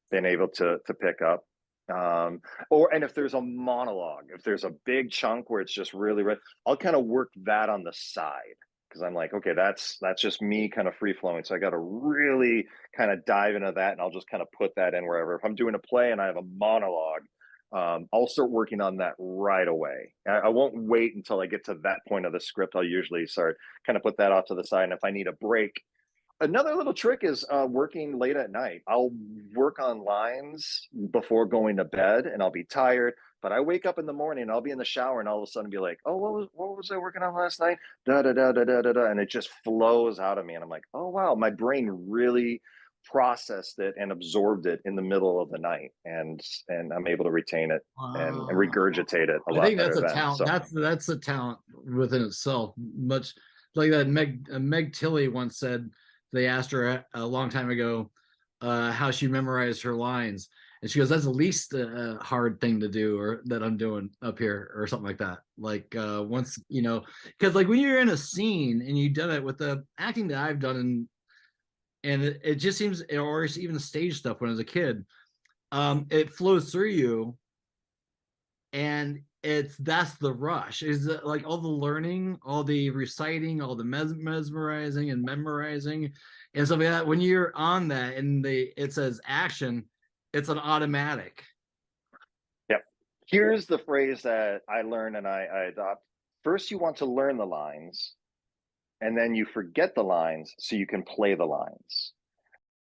been able to pick up. And if there's a monologue, if there's a big chunk where it's just really, I'll kind of work that on the side because I'm like, okay, that's just me kind of free flowing. So I got to really kind of dive into that, and I'll just kind of put that in wherever. If I'm doing a play and I have a monologue, I'll start working on that right away. I won't wait until I get to that point of the script. I'll usually start kind of put that off to the side. And if I need a break, another little trick is working late at night. I'll work on lines before going to bed, and I'll be tired. But I wake up in the morning, and I'll be in the shower, and all of a sudden be like, "Oh, what was I working on last night?" Da da da da da da da, and it just flows out of me, and I'm like, "Oh wow, my brain really processed it and absorbed it in the middle of the night, and I'm able to retain it and Wow. regurgitate it a I lot think that's better a then." talent. So That's a talent within itself. Much like that Meg Tilly once said, they asked her a long time ago how she memorized her lines, and she goes, "That's the least hard thing to do, or that I'm doing up here, or something like that." Like once because like when you're in a scene and you've done it with the acting that I've done, and it just seems, or it's even stage stuff when I was a kid, it flows through you, and that's the rush, is that like all the learning, all the reciting, all the mesmerizing and memorizing and stuff like that. When you're on that and it says action, it's an automatic. yep. Here's the phrase that I learned and I adopt. First, you want to learn the lines, and then you forget the lines so you can play the lines.